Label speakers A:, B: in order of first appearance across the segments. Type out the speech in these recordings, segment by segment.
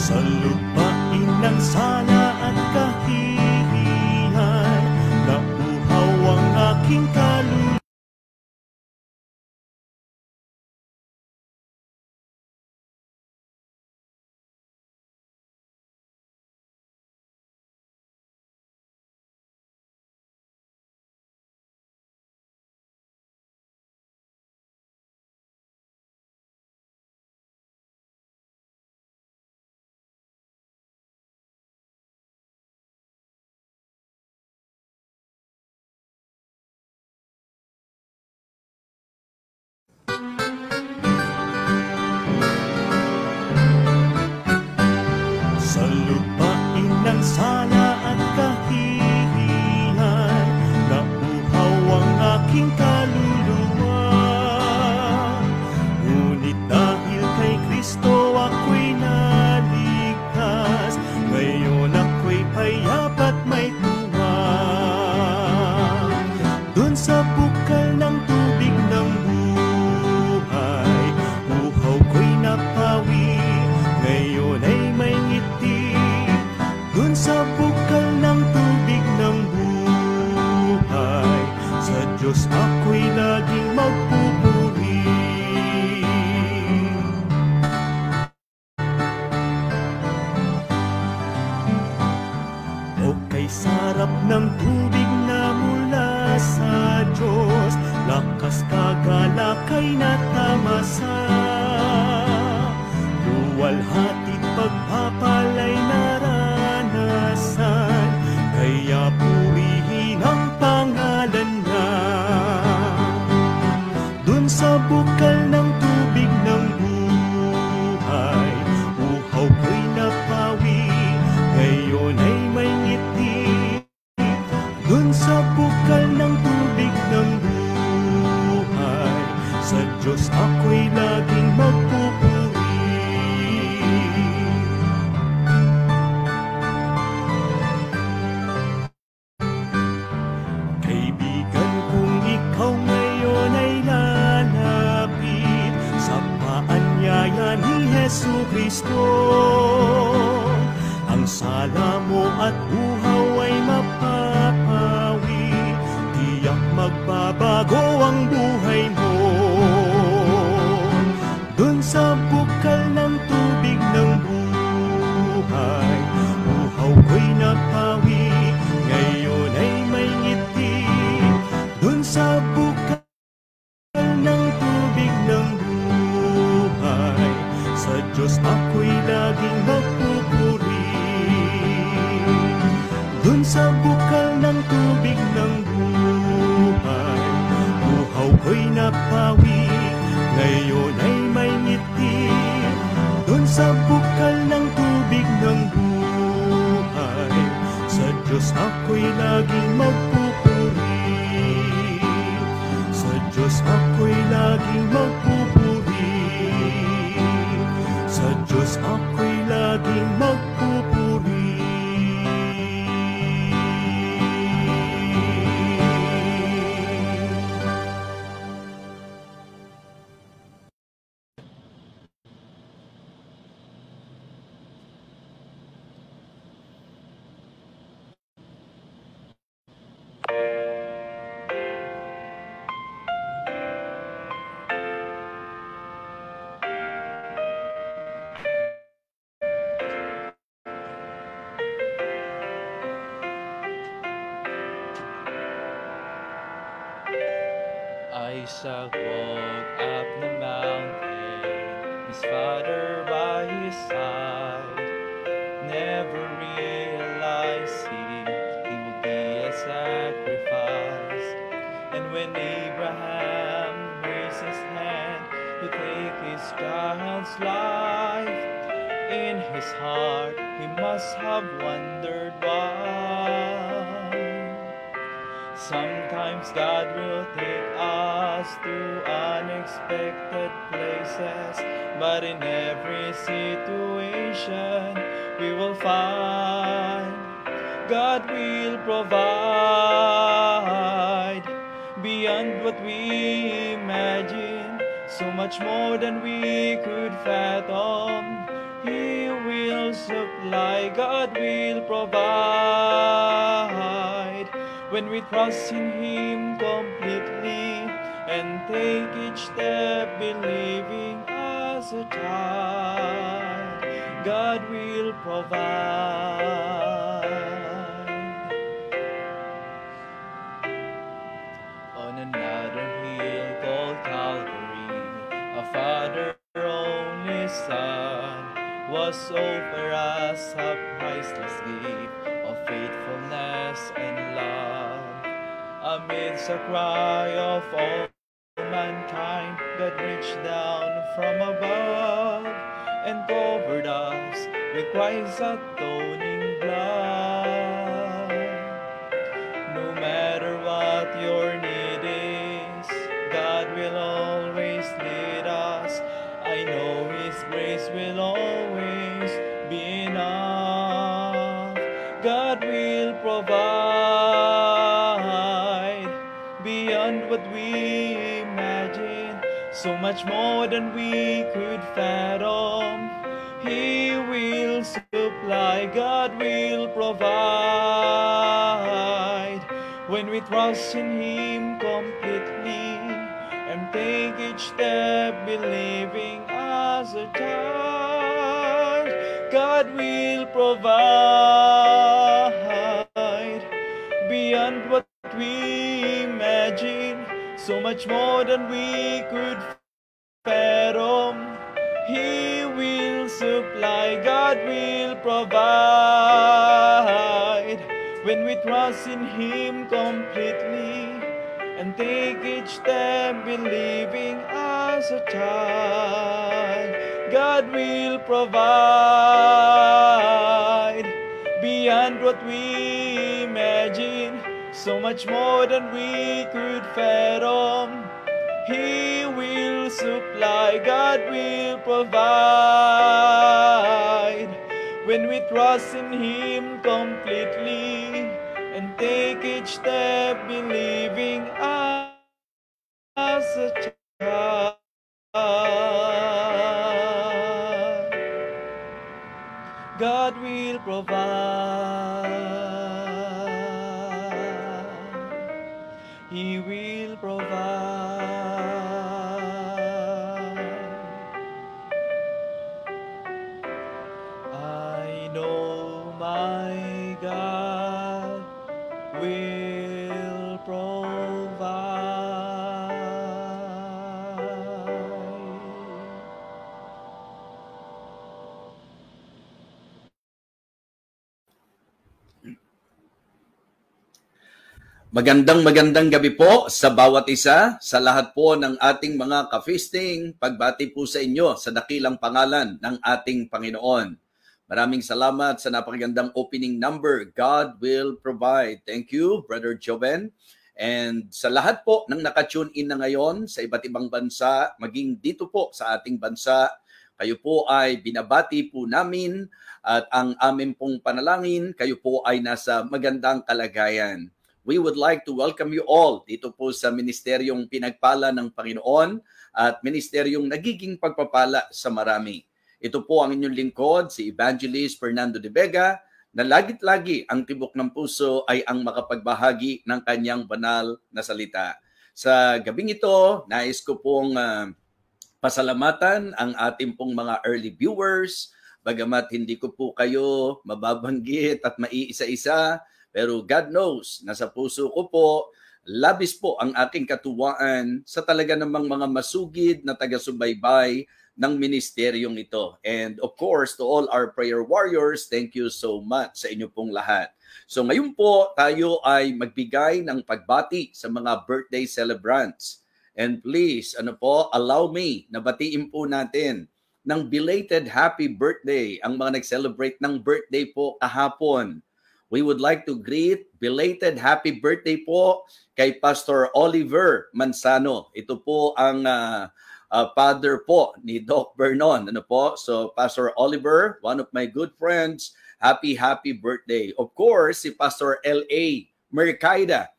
A: Sa lupain ng sala at kahihiyan, nauhaw ang aking kaluluwa. Sa lupain ng sala at kahihiyan, nauhaw ang aking kaluluwa. Ngunit dahil kay Kristo ako'y naligtas, ngayon ako'y payapa't may tuwa. Dun sa bukal ng tubig ng buhay, uhaw ko'y napawi, ngayon ay may ngiti. Dun sa bukal ng tubig ng buhay, sa Diyos ako'y laging magpupuri. O kay sarap ng tubig na mula sa Diyos, lakas kagalakay na tamasa. Luwalhati't pagpapalay naranasan, kaya purihin ang pangalan niya. Dun sa bukal ng tubig ng buhay, uhaw ko'y napawi, ngayon ay may ngiti. Dun sa bukal ng tubig ng buhay, sa Diyos ako'y laging magpupuri. Kaibigan, kung ikaw ngayon ay lalapit sa paanyaya ni Jesucristo, ang sala mo at uhaw ay mapapawi, tiyak magbabago ang buhay mo. Dun sa bukal ng tubig ng buhay, uhaw ko'y napawi, ngayon ay may ngiti. Dun sa bukal ng tubig ng buhay, sa Diyos ako'y laging magpupuri. Dun sa bukal ng tubig ng buhay, uhaw ko'y napawi, ngayon ay may ngiti. Dun sa bukal ng tubig ng buhay, sa Diyos ako'y laging magpupuri. Sa Diyos ako'y laging magpupuri. Sa Diyos ako'y laging magpupuri.
B: Isaac walked up the mountain, his father by his side, never realizing he would be a sacrifice. And when Abraham raised his hand to take his child's life, in his heart he must have wondered why. Sometimes God will take us to unexpected places, but in every situation we will find God will provide beyond what we imagine, so much more than we could fathom. He will will supply, God will provide. When we trust in Him completely and take each step believing as a child, God will provide. On another hill called Calvary, a Father-only Son was offered as a priceless gift of faithfulness and love. Amidst a cry of all mankind, God reached down from above and covered us with Christ's atoning blood. No matter what your need is, God will always lead us. I know His grace will always be enough. God will provide beyond what we imagine, so much more than we could fathom. He will supply, God will provide. When we trust in Him completely and take each step believing as a child, God will provide beyond what we imagine, so much more than we could fathom. He will supply, God will provide. When we trust in Him completely and take each step believing as a child, God will provide beyond what we imagine, so much more than we could fathom. He will supply, God will provide. When we trust in Him completely and take each step believing as a child, God will provide. He will provide. I know my God will provide.
C: Magandang gabi po sa bawat isa, sa lahat po ng ating mga ka-feasting. Pagbati po sa inyo sa dakilang pangalan ng ating Panginoon. Maraming salamat sa napakagandang opening number, God Will Provide. Thank you, Brother Joven. And sa lahat po ng nakatune in na ngayon sa iba't ibang bansa, maging dito po sa ating bansa, kayo po ay binabati po namin at ang amin pong panalangin, kayo po ay nasa magandang kalagayan. We would like to welcome you all dito po sa ministeryong pinagpala ng Panginoon at ministeryong nagiging pagpapala sa marami. Ito po ang inyong lingkod, si Evangelist Fernando de Vega, na lagit-lagi ang tibok ng puso ay ang makapagbahagi ng kanyang banal na salita. Sa gabing ito, nais ko pong pasalamatan ang ating pong mga early viewers, bagamat hindi ko po kayo mababanggit at maiisa-isa, pero God knows, nasa puso ko po, labis po ang aking katuwaan sa talaga namang mga masugid na taga-subaybay ng ministeryong ito. And of course, to all our prayer warriors, thank you so much sa inyo pong lahat. So ngayon po, tayo ay magbigay ng pagbati sa mga birthday celebrants. And please, allow me na batiin po natin ng belated happy birthday ang mga nag-celebrate ng birthday po kahapon. We would like to greet belated happy birthday po kay Pastor Oliver Manzano. Ito po ang father po ni Doc Vernon. So Pastor Oliver, one of my good friends, happy birthday. Of course, si Pastor L.A. Mercaida.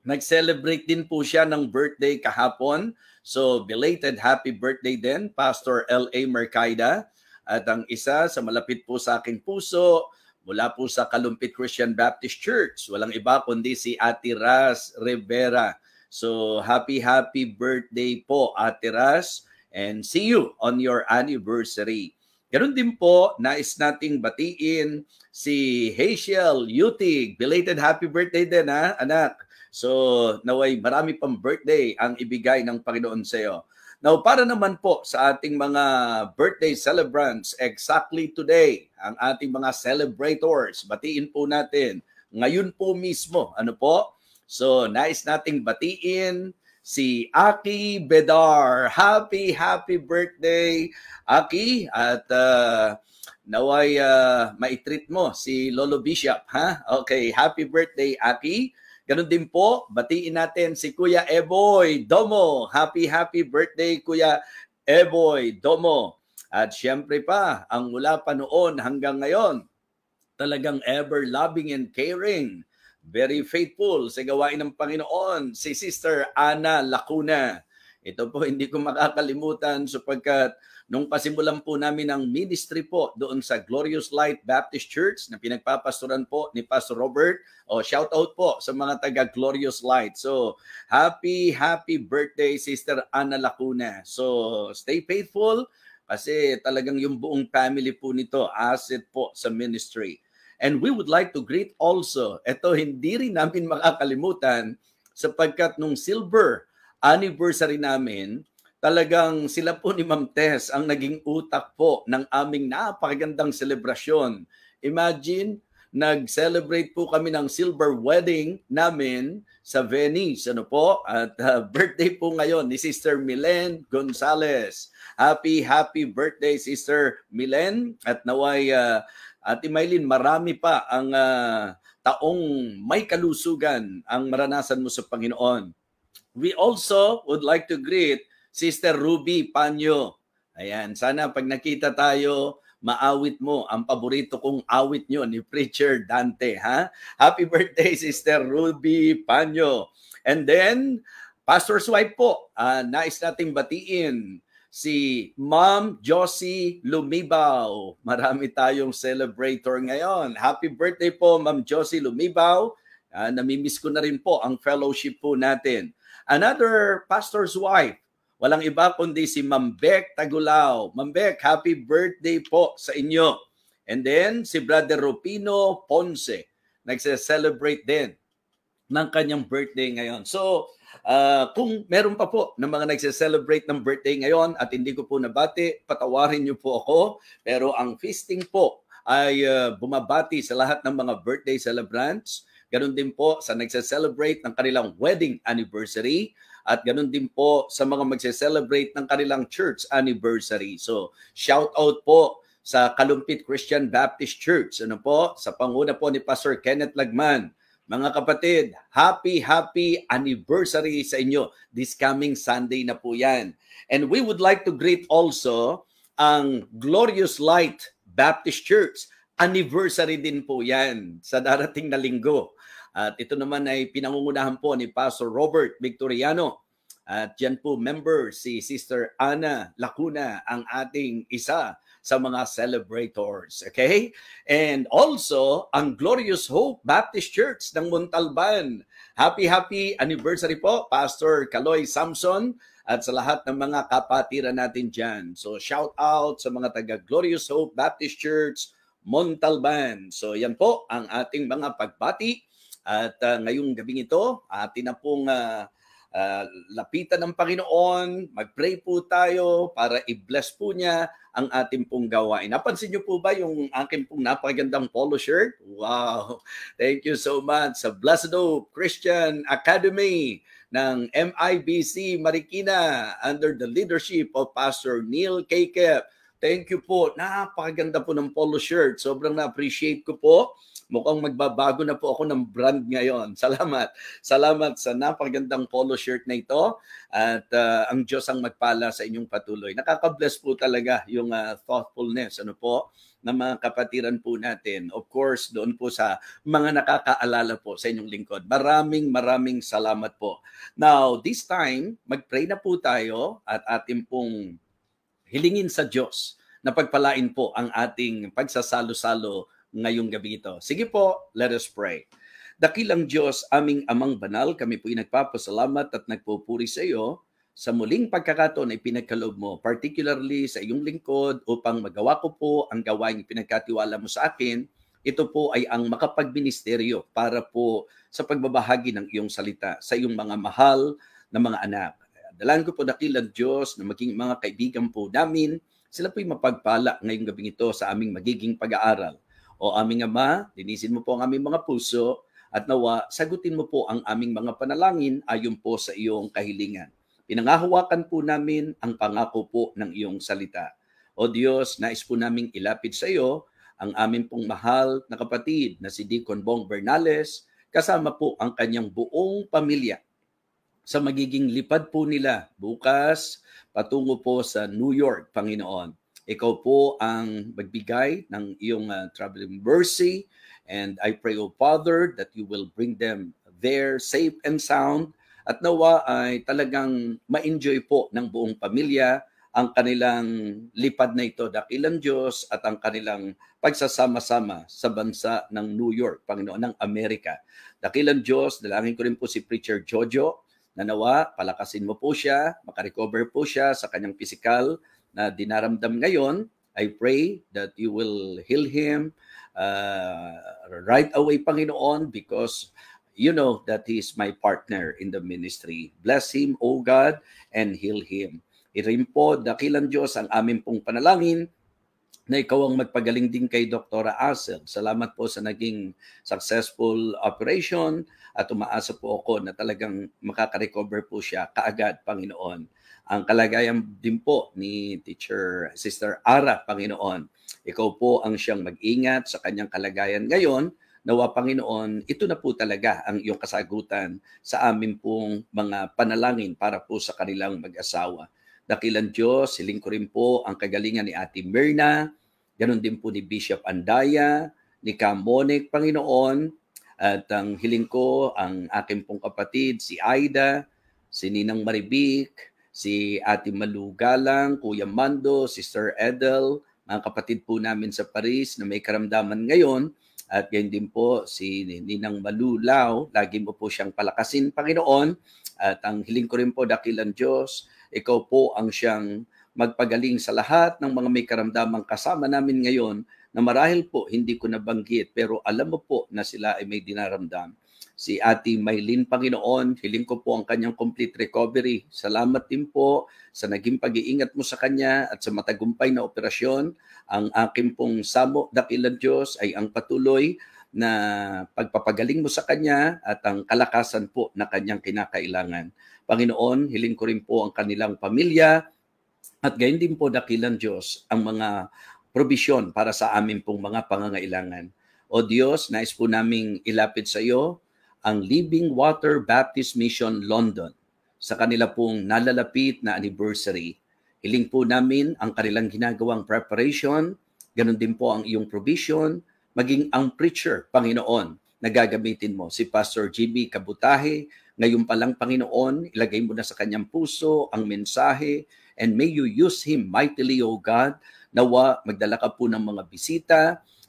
C: Nag-celebrate din po siya ng birthday kahapon. So belated happy birthday din, Pastor L.A. Mercaida. At ang isa sa malapit po sa aking puso, mula po sa Kalumpit Christian Baptist Church, walang iba kundi si Ate Ras Rivera. So happy birthday po, Ate Ras, and see you on your anniversary. Ganun din po, nais nating batiin si Hazel Yutig. Belated happy birthday din, ha, anak. So naway marami pang birthday ang ibigay ng Panginoon sa iyo. Now, para naman po sa ating mga birthday celebrants, exactly today, ang ating mga celebrators, batiin po natin ngayon po mismo. Ano po? So, nais nating batiin si Aki Bedar. Happy birthday, Aki. At naway maitreat mo si Lolo Bishop. Ha? Okay, happy birthday, Aki. Ganun din po, batiin natin si Kuya Eboy Domo. Happy birthday, Kuya Eboy Domo. At syempre pa, ang mula pa noon hanggang ngayon, talagang ever loving and caring, very faithful sa gawain ng Panginoon, si Sister Ana Lacuna. Ito po hindi ko makakalimutan sapagkat nung pasimulan po namin ang ministry po doon sa Glorious Light Baptist Church na pinagpapastoran po ni Pastor Robert. Shout out po sa mga taga Glorious Light. So, happy birthday, Sister Ana Lacuna. So, stay faithful kasi talagang yung buong family po nito, asset po sa ministry. And we would like to greet also, ito hindi rin namin makakalimutan sapagkat nung silver anniversary namin, talagang sila po ni Ma'am Tess ang naging utak po ng aming napakagandang selebrasyon. Imagine, nag-celebrate po kami ng silver wedding namin sa Venice. Ano po? At birthday po ngayon ni Sister Milen Gonzalez. Happy birthday, Sister Milen. At naway, Ate Maylin, marami pa ang taong may kalusugan ang maranasan mo sa Panginoon. We also would like to greet Sister Ruby Panyo. Ayan, sana pag nakita tayo, maawit mo ang paborito kong awit nyo ni Preacher Dante. Ha? Happy birthday, Sister Ruby Panyo. And then, Pastor's wife po, nais nating batiin si Ma'am Josie Lumibaw. Marami tayong celebrator ngayon. Happy birthday po, Ma'am Josie Lumibaw. Namimiss ko na rin po ang fellowship po natin. Another pastor's wife, walang iba kundi si Ma'am Beck Tagulao. Ma'am Beck, happy birthday po sa inyo. And then, si Brother Rupino Ponce, nagse-celebrate din ng kanyang birthday ngayon. So, kung meron pa po ng mga nagse-celebrate ng birthday ngayon at hindi ko po nabati, patawarin niyo po ako. Pero ang feasting po ay bumabati sa lahat ng mga birthday celebrants. Ganon din po sa nagse-celebrate ng kanilang wedding anniversary at ganon din po sa mga magse-celebrate ng kanilang church anniversary. So, shout out po sa Kalumpit Christian Baptist Church. Ano po? Sa panguna po ni Pastor Kenneth Lagman. Mga kapatid, happy anniversary sa inyo. This coming Sunday na po yan. And we would like to greet also ang Glorious Light Baptist Church. Anniversary din po yan sa darating na linggo. At ito naman ay pinangungunahan po ni Pastor Robert Victoriano. At dyan po member si Sister Ana Lacuna, ang ating isa sa mga celebrators. Okay? And also, ang Glorious Hope Baptist Church ng Montalban. Happy anniversary po, Pastor Kaloy Samson at sa lahat ng mga kapatiran natin dyan. So, shout out sa mga taga Glorious Hope Baptist Church Montalban. So, yan po ang ating mga pagbati. At ngayong gabing ito, atin na pong lapitan ng Panginoon, mag-pray po tayo para i-bless po niya ang ating pong gawain. Napansin niyo po ba yung aking pong napakagandang polo shirt? Wow! Thank you so much sa Blessed Hope Christian Academy ng MIBC Marikina under the leadership of Pastor Neil Kekep. Thank you po. Napakaganda po ng polo shirt. Sobrang na-appreciate ko po. Mukhang magbabago na po ako ng brand ngayon. Salamat. Salamat sa napakagandang polo shirt na ito. At ang Diyos ang magpala sa inyong patuloy. Nakaka-bless po talaga yung thoughtfulness ng mga kapatiran po natin. Of course, doon po sa mga nakakaalala po sa inyong lingkod. Maraming salamat po. Now, this time, mag-pray na po tayo at ating pong hilingin sa Diyos na pagpalain po ang ating pagsasalo-salo ngayong gabi ito. Sige po, let us pray. Dakilang Diyos, aming Amang Banal, kami po'y nagpapasalamat at nagpupuri sa iyo sa muling pagkakataon na ipinagkaloob mo, particularly sa iyong lingkod upang magawa ko po ang gawaing pinagkatiwala mo sa akin. Ito po ay ang makapagministeryo para po sa pagbabahagi ng iyong salita sa iyong mga mahal na mga anak. Dalan ko po dakilang Diyos na maging mga kaibigan po namin, sila po'y mapagpala ngayong gabing ito sa aming magiging pag-aaral. O aming Ama, linisin mo po ang aming mga puso at nawa, sagutin mo po ang aming mga panalangin ayon po sa iyong kahilingan. Pinangahawakan po namin ang pangako po ng iyong salita. O Diyos, nais po naming ilapit sa iyo ang aming pong mahal na kapatid na si Deacon Bong Bernales, kasama po ang kanyang buong pamilya sa magiging lipad po nila bukas patungo po sa New York, Panginoon. Ikaw po ang magbigay ng iyong traveling mercy, and I pray, O Father, that you will bring them there safe and sound, at nawa ay talagang ma-enjoy po ng buong pamilya ang kanilang lipad na ito, dakilang Diyos, at ang kanilang pagsasama-sama sa bansa ng New York, Panginoon, ng Amerika. Dakilang Diyos, dalangin ko rin po si Preacher Jojo, na nawa, palakasin mo po siya, makarecover po siya sa kanyang physical na dinaramdam ngayon. I pray that you will heal him right away, Panginoon, because you know that he is my partner in the ministry. Bless him, O God, and heal him. Irin po, dakilang Diyos, ang aming pong panalangin na ikaw ang magpagaling din kay Dr. Asel. Salamat po sa naging successful operation at umaasa po ako na talagang makaka-recover po siya kaagad, Panginoon. Ang kalagayan din po ni Sister Ara, Panginoon. Ikaw po ang siyang mag-ingat sa kanyang kalagayan ngayon. Nawa, Panginoon, ito na po talaga ang iyong kasagutan sa amin pong mga panalangin para po sa kanilang mag-asawa. Dakilang Diyos, hiling ko rin po ang kagalingan ni Ate Myrna, ganon din po ni Bishop Andaya, ni Kamonik, Panginoon, at ang hiling ko ang aking pong kapatid, si Aida, si Ninang Maribik, si Ate Malugalang, Kuya Mando, Sister Edel, mga kapatid po namin sa Paris na may karamdaman ngayon, at yan din po si Ninang Malulaw, lagi mo po siyang palakasin, Panginoon. At ang hiling ko rin po, dakilang Diyos, ikaw po ang siyang magpagaling sa lahat ng mga may karamdamang kasama namin ngayon na marahil po hindi ko nabanggit, pero alam mo po na sila ay may dinaramdam. Si Ate Maylin, Panginoon, hiling ko po ang kanyang complete recovery. Salamat din po sa naging pag-iingat mo sa kanya at sa matagumpay na operasyon. Ang aking pong samo, dakilang Diyos, ay ang patuloy na pagpapagaling mo sa kanya at ang kalakasan po na kanyang kinakailangan. Panginoon, hiling ko rin po ang kanilang pamilya at gayon din po, dakilang Diyos, ang mga probisyon para sa amin pong mga pangangailangan. O Diyos, nais po naming ilapit sa iyo ang Living Water Baptist Mission London sa kanila pong nalalapit na anniversary. Hiling po namin ang kanilang ginagawang preparation, ganun din po ang iyong provision, maging ang preacher, Panginoon, na gagamitin mo. Si Pastor GB Kabutahe, ngayon pa lang, Panginoon, ilagay mo na sa kanyang puso ang mensahe, and may you use him mightily, O God. Nawa, magdala ka po ng mga bisita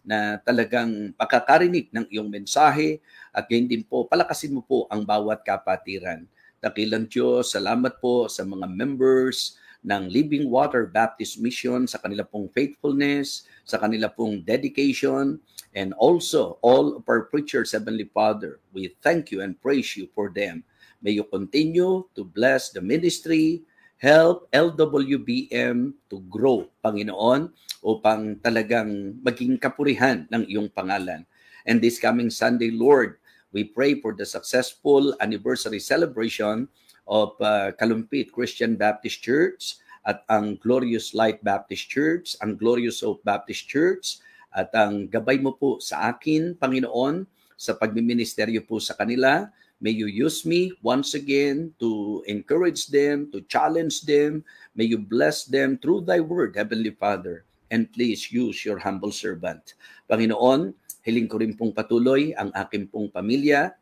C: na talagang makakarinig ng iyong mensahe, at gayon din po, palakasin mo po ang bawat kapatiran. Dakilang Diyos, salamat po sa mga members ng Living Water Baptist Mission, sa kanila pong faithfulness, sa kanila pong dedication, and also all of our preachers, Heavenly Father. We thank you and praise you for them. May you continue to bless the ministry, help LWBM to grow, Panginoon, upang talagang maging kapurihan ng iyong pangalan. And this coming Sunday, Lord, we pray for the successful anniversary celebration of Kalumpit Christian Baptist Church at ang Glorious Light Baptist Church, ang Glorious Hope Baptist Church, at ang gabay mo po sa akin, Panginoon, sa pagmiministeryo po sa kanila. May you use me once again to encourage them, to challenge them. May you bless them through thy word, Heavenly Father. And please use your humble servant. Panginoon, hiling ko rin pong patuloy ang aking pong pamilya,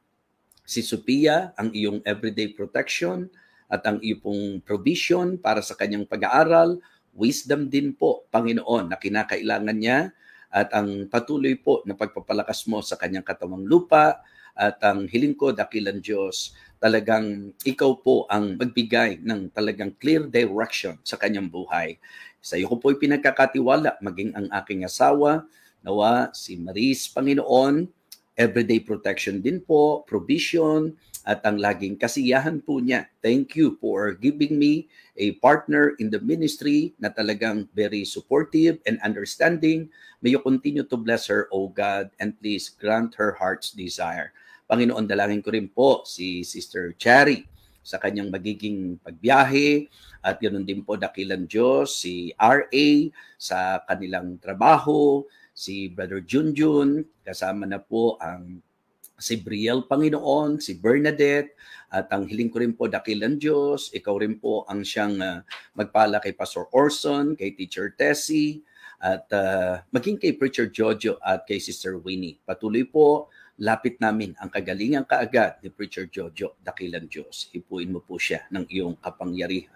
C: si Sophia, ang iyong everyday protection at ang iyong pong provision para sa kanyang pag-aaral. wisdom din po, Panginoon, na kinakailangan niya at ang patuloy po na pagpapalakas mo sa kanyang katawang lupa. At ang hiling ko, dakilang Diyos, talagang ikaw po ang magbigay ng talagang clear direction sa kanyang buhay. Sa iyo ko po pinagkakatiwala, maging ang aking asawa, nawa si Maris, Panginoon, everyday protection din po, provision, at ang laging kasiyahan po niya. Thank you for giving me a partner in the ministry na talagang very supportive and understanding. May you continue to bless her, O God, and please grant her heart's desire. Panginoon, dalangin ko rin po si Sister Cherry sa kanyang magiging pagbiyahe at ganoon din po dakilang Diyos, si RA sa kanilang trabaho, si Brother Junjun, kasama na po ang si Brielle, Panginoon, si Bernadette, at ang hiling ko rin po dakilang Diyos, ikaw rin po ang siyang magpala kay Pastor Orson, kay Teacher Tessie, at maging kay Preacher Jojo at kay Sister Winnie. Patuloy po, lapit namin ang kagalingan kaagad ni Preacher Jojo, dakilang Diyos. Hipuin mo po siya ng iyong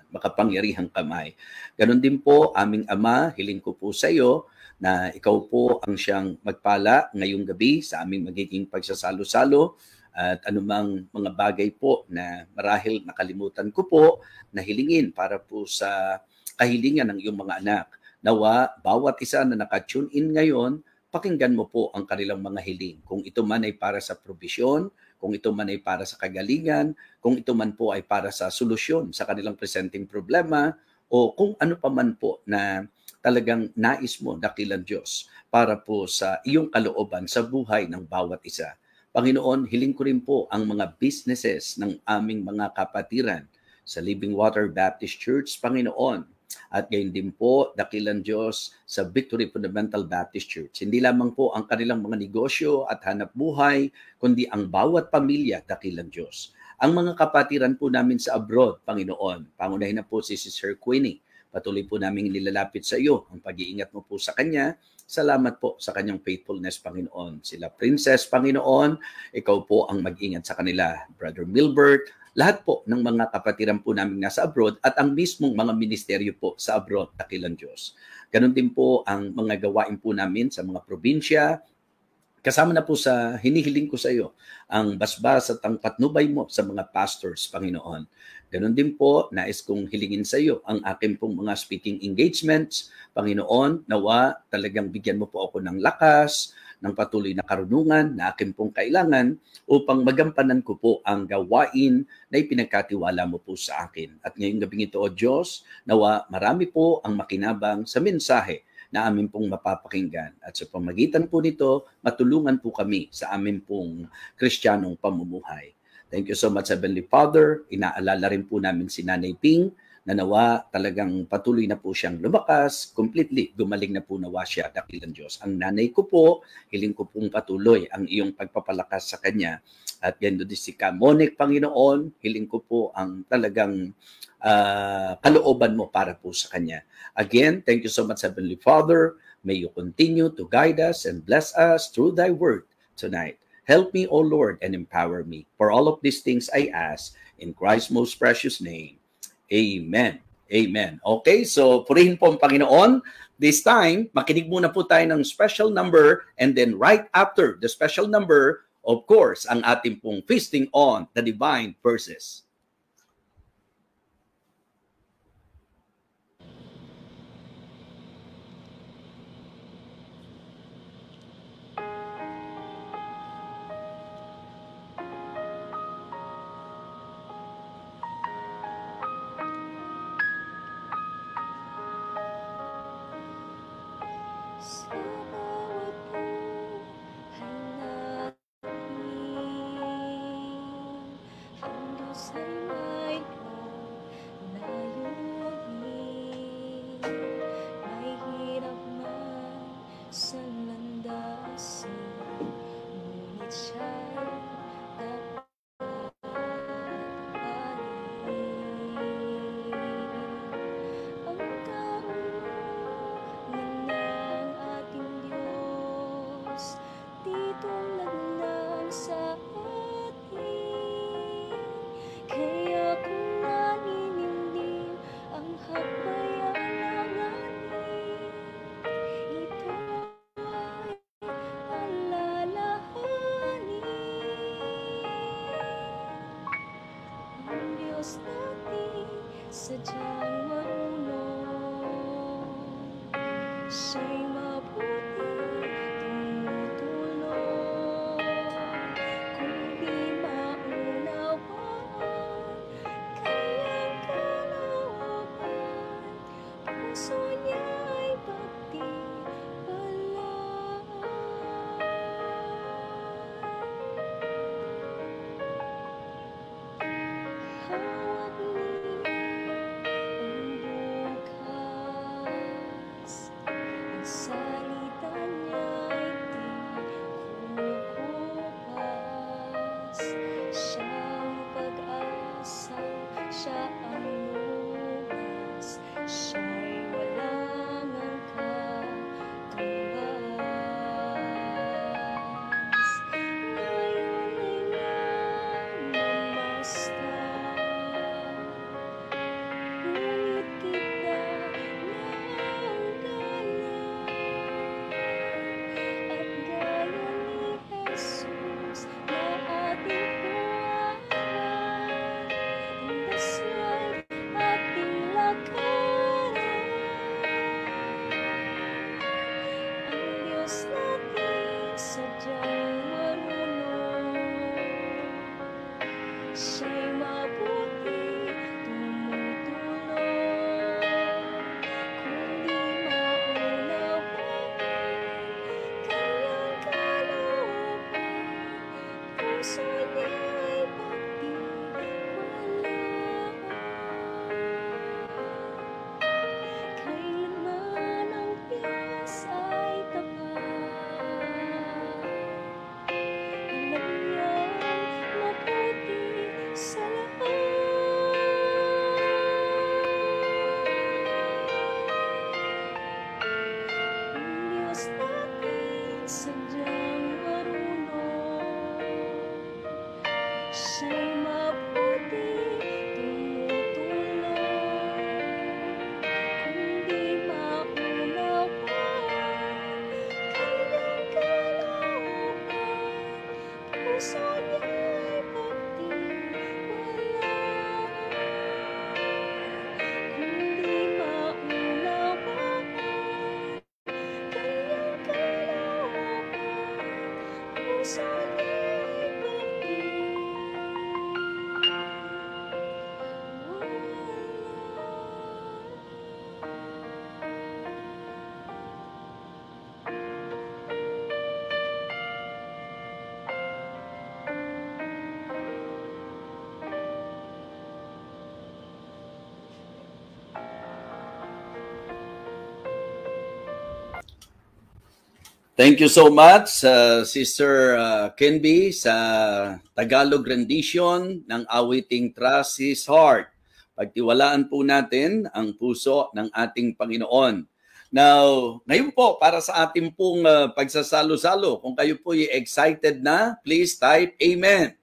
C: makapangyarihang kamay. Ganon din po, aming Ama, hiling ko po sa iyo na ikaw po ang siyang magpala ngayong gabi sa aming magiging pagsasalo-salo at anumang mga bagay po na marahil nakalimutan ko po na hilingin para po sa kahilingan ng iyong mga anak. Nawa, bawat isa na naka-tune in ngayon, pakinggan mo po ang kanilang mga hiling. Kung ito man ay para sa probisyon, kung ito man ay para sa kagalingan, kung ito man po ay para sa solusyon sa kanilang presenting problema, o kung ano pa man po na talagang nais mo, dakilang Diyos, para po sa iyong kalooban sa buhay ng bawat isa. Panginoon, hiling ko rin po ang mga businesses ng aming mga kapatiran sa Living Water Baptist Church, Panginoon. At gayon din po, dakilang Diyos, sa Victory Fundamental Baptist Church. Hindi lamang po ang kanilang mga negosyo at hanap buhay, kundi ang bawat pamilya, dakilang Diyos. Ang mga kapatiran po namin sa abroad, Panginoon, pangunahin na po si Sister Queenie. Patuloy po namin nilalapit sa iyo ang pag-iingat mo po sa kanya. Salamat po sa kanyang faithfulness, Panginoon. Sila Princess, Panginoon, ikaw po ang mag-ingat sa kanila. Brother Milbert, lahat po ng mga kapatiran po namin nasa abroad at ang mismong mga ministeryo po sa abroad, dakilang Diyos. Ganon din po ang mga gawain po namin sa mga probinsya. Kasama na po sa hinihiling ko sa iyo ang basbas at ang patnubay mo sa mga pastors, Panginoon. Ganon din po, nais kong hilingin sa iyo ang aking pong mga speaking engagements. Panginoon, nawa talagang bigyan mo po ako ng lakas, ng patuloy na karunungan na aking pong kailangan upang magampanan ko po ang gawain na ipinagkatiwala mo po sa akin. At ngayong gabing ito, O Diyos, nawa marami po ang makinabang sa mensahe na amin pong mapapakinggan. At sa pamagitan po nito, matulungan po kami sa amin pong Kristiyanong pamumuhay. Thank you so much, Heavenly Father. Inaalala rin po namin si Nanay Ping, na nawa talagang patuloy na po siyang lumakas, completely gumaling na po nawa siya, dakilang Diyos. Ang nanay ko po, hiling ko pong patuloy ang iyong pagpapalakas sa kanya. At gando din si Kamonik, Panginoon, hiling ko po ang talagang kalooban mo para po sa kanya. Again, thank you so much, Heavenly Father. May you continue to guide us and bless us through thy word tonight. Help me, O Lord, and empower me. For all of these things I ask in Christ's most precious name. Amen. Amen. Okay, so purihin po ang Panginoon. This time, makinig muna po tayo ng special number and then right after the special number, of course, ang ating pong feasting on the divine verses.
D: Kaya Diyos natin sadyang marunong, siya'y mabuti, tumutulong. Kung di maunawaan kanyang kalooban, puso niya'y pagtiwalaan. Hawak niya ang bukas, ang salita niya'y di kukupas. Siyang pag-asa, siya ang lunas, siya'y walang katumbas. Ngayon ay namamasdan, ngunit kita niyang galang. At gaya ni Jesus na ating puwahan, ang dasal ating lakaran. Ang Diyos natin sadyang marunong, siya'y mabuti, tumutulong. Kung di maunawaan kanyang kalooban, puso niya'y pagtiwalaan. Kailanman ang Diyos ay tapat, alam niyang mabuti sa lahat. Ang Diyos natin sadyang marunong, siya'y mabuti, tumutulong. Kung di maunawaan kanyang kalooban, puso niya'y pagtiwalaan. Kung di maunawaan kanyang kalooban, puso niya'y
C: Thank you so much, Sister Kenby, sa Tagalog rendition ng awiting Trust His Heart. Pagtiwalaan po natin ang puso ng ating Panginoon. Now, ngayon po, para sa ating pong pagsasalo-salo, kung kayo po excited na, please type Amen.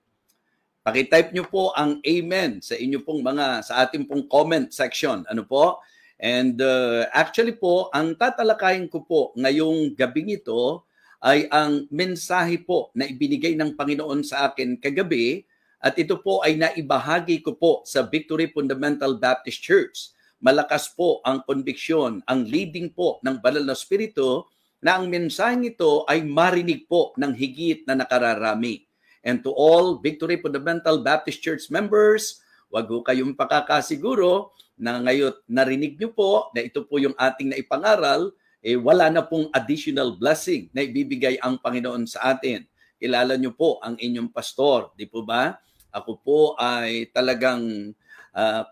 C: Pakitype nyo po ang Amen sa inyo pong sa ating pong comment section. Ano po? And actually po, ang tatalakayin ko po ngayong gabing ito ay ang mensahe po na ibinigay ng Panginoon sa akin kagabi, at ito po ay naibahagi ko po sa Victory Fundamental Baptist Church. Malakas po ang konbiksyon, ang leading po ng Banal na Espiritu na ang mensaheng ito ay marinig po ng higit na nakararami. And to all Victory Fundamental Baptist Church members, wag ho kayong pakakasiguro na ngayon narinig nyo po na ito po yung ating naipangaral, wala na pong additional blessing na ibibigay ang Panginoon sa atin. Kilala nyo po ang inyong pastor, di po ba? Ako po ay talagang,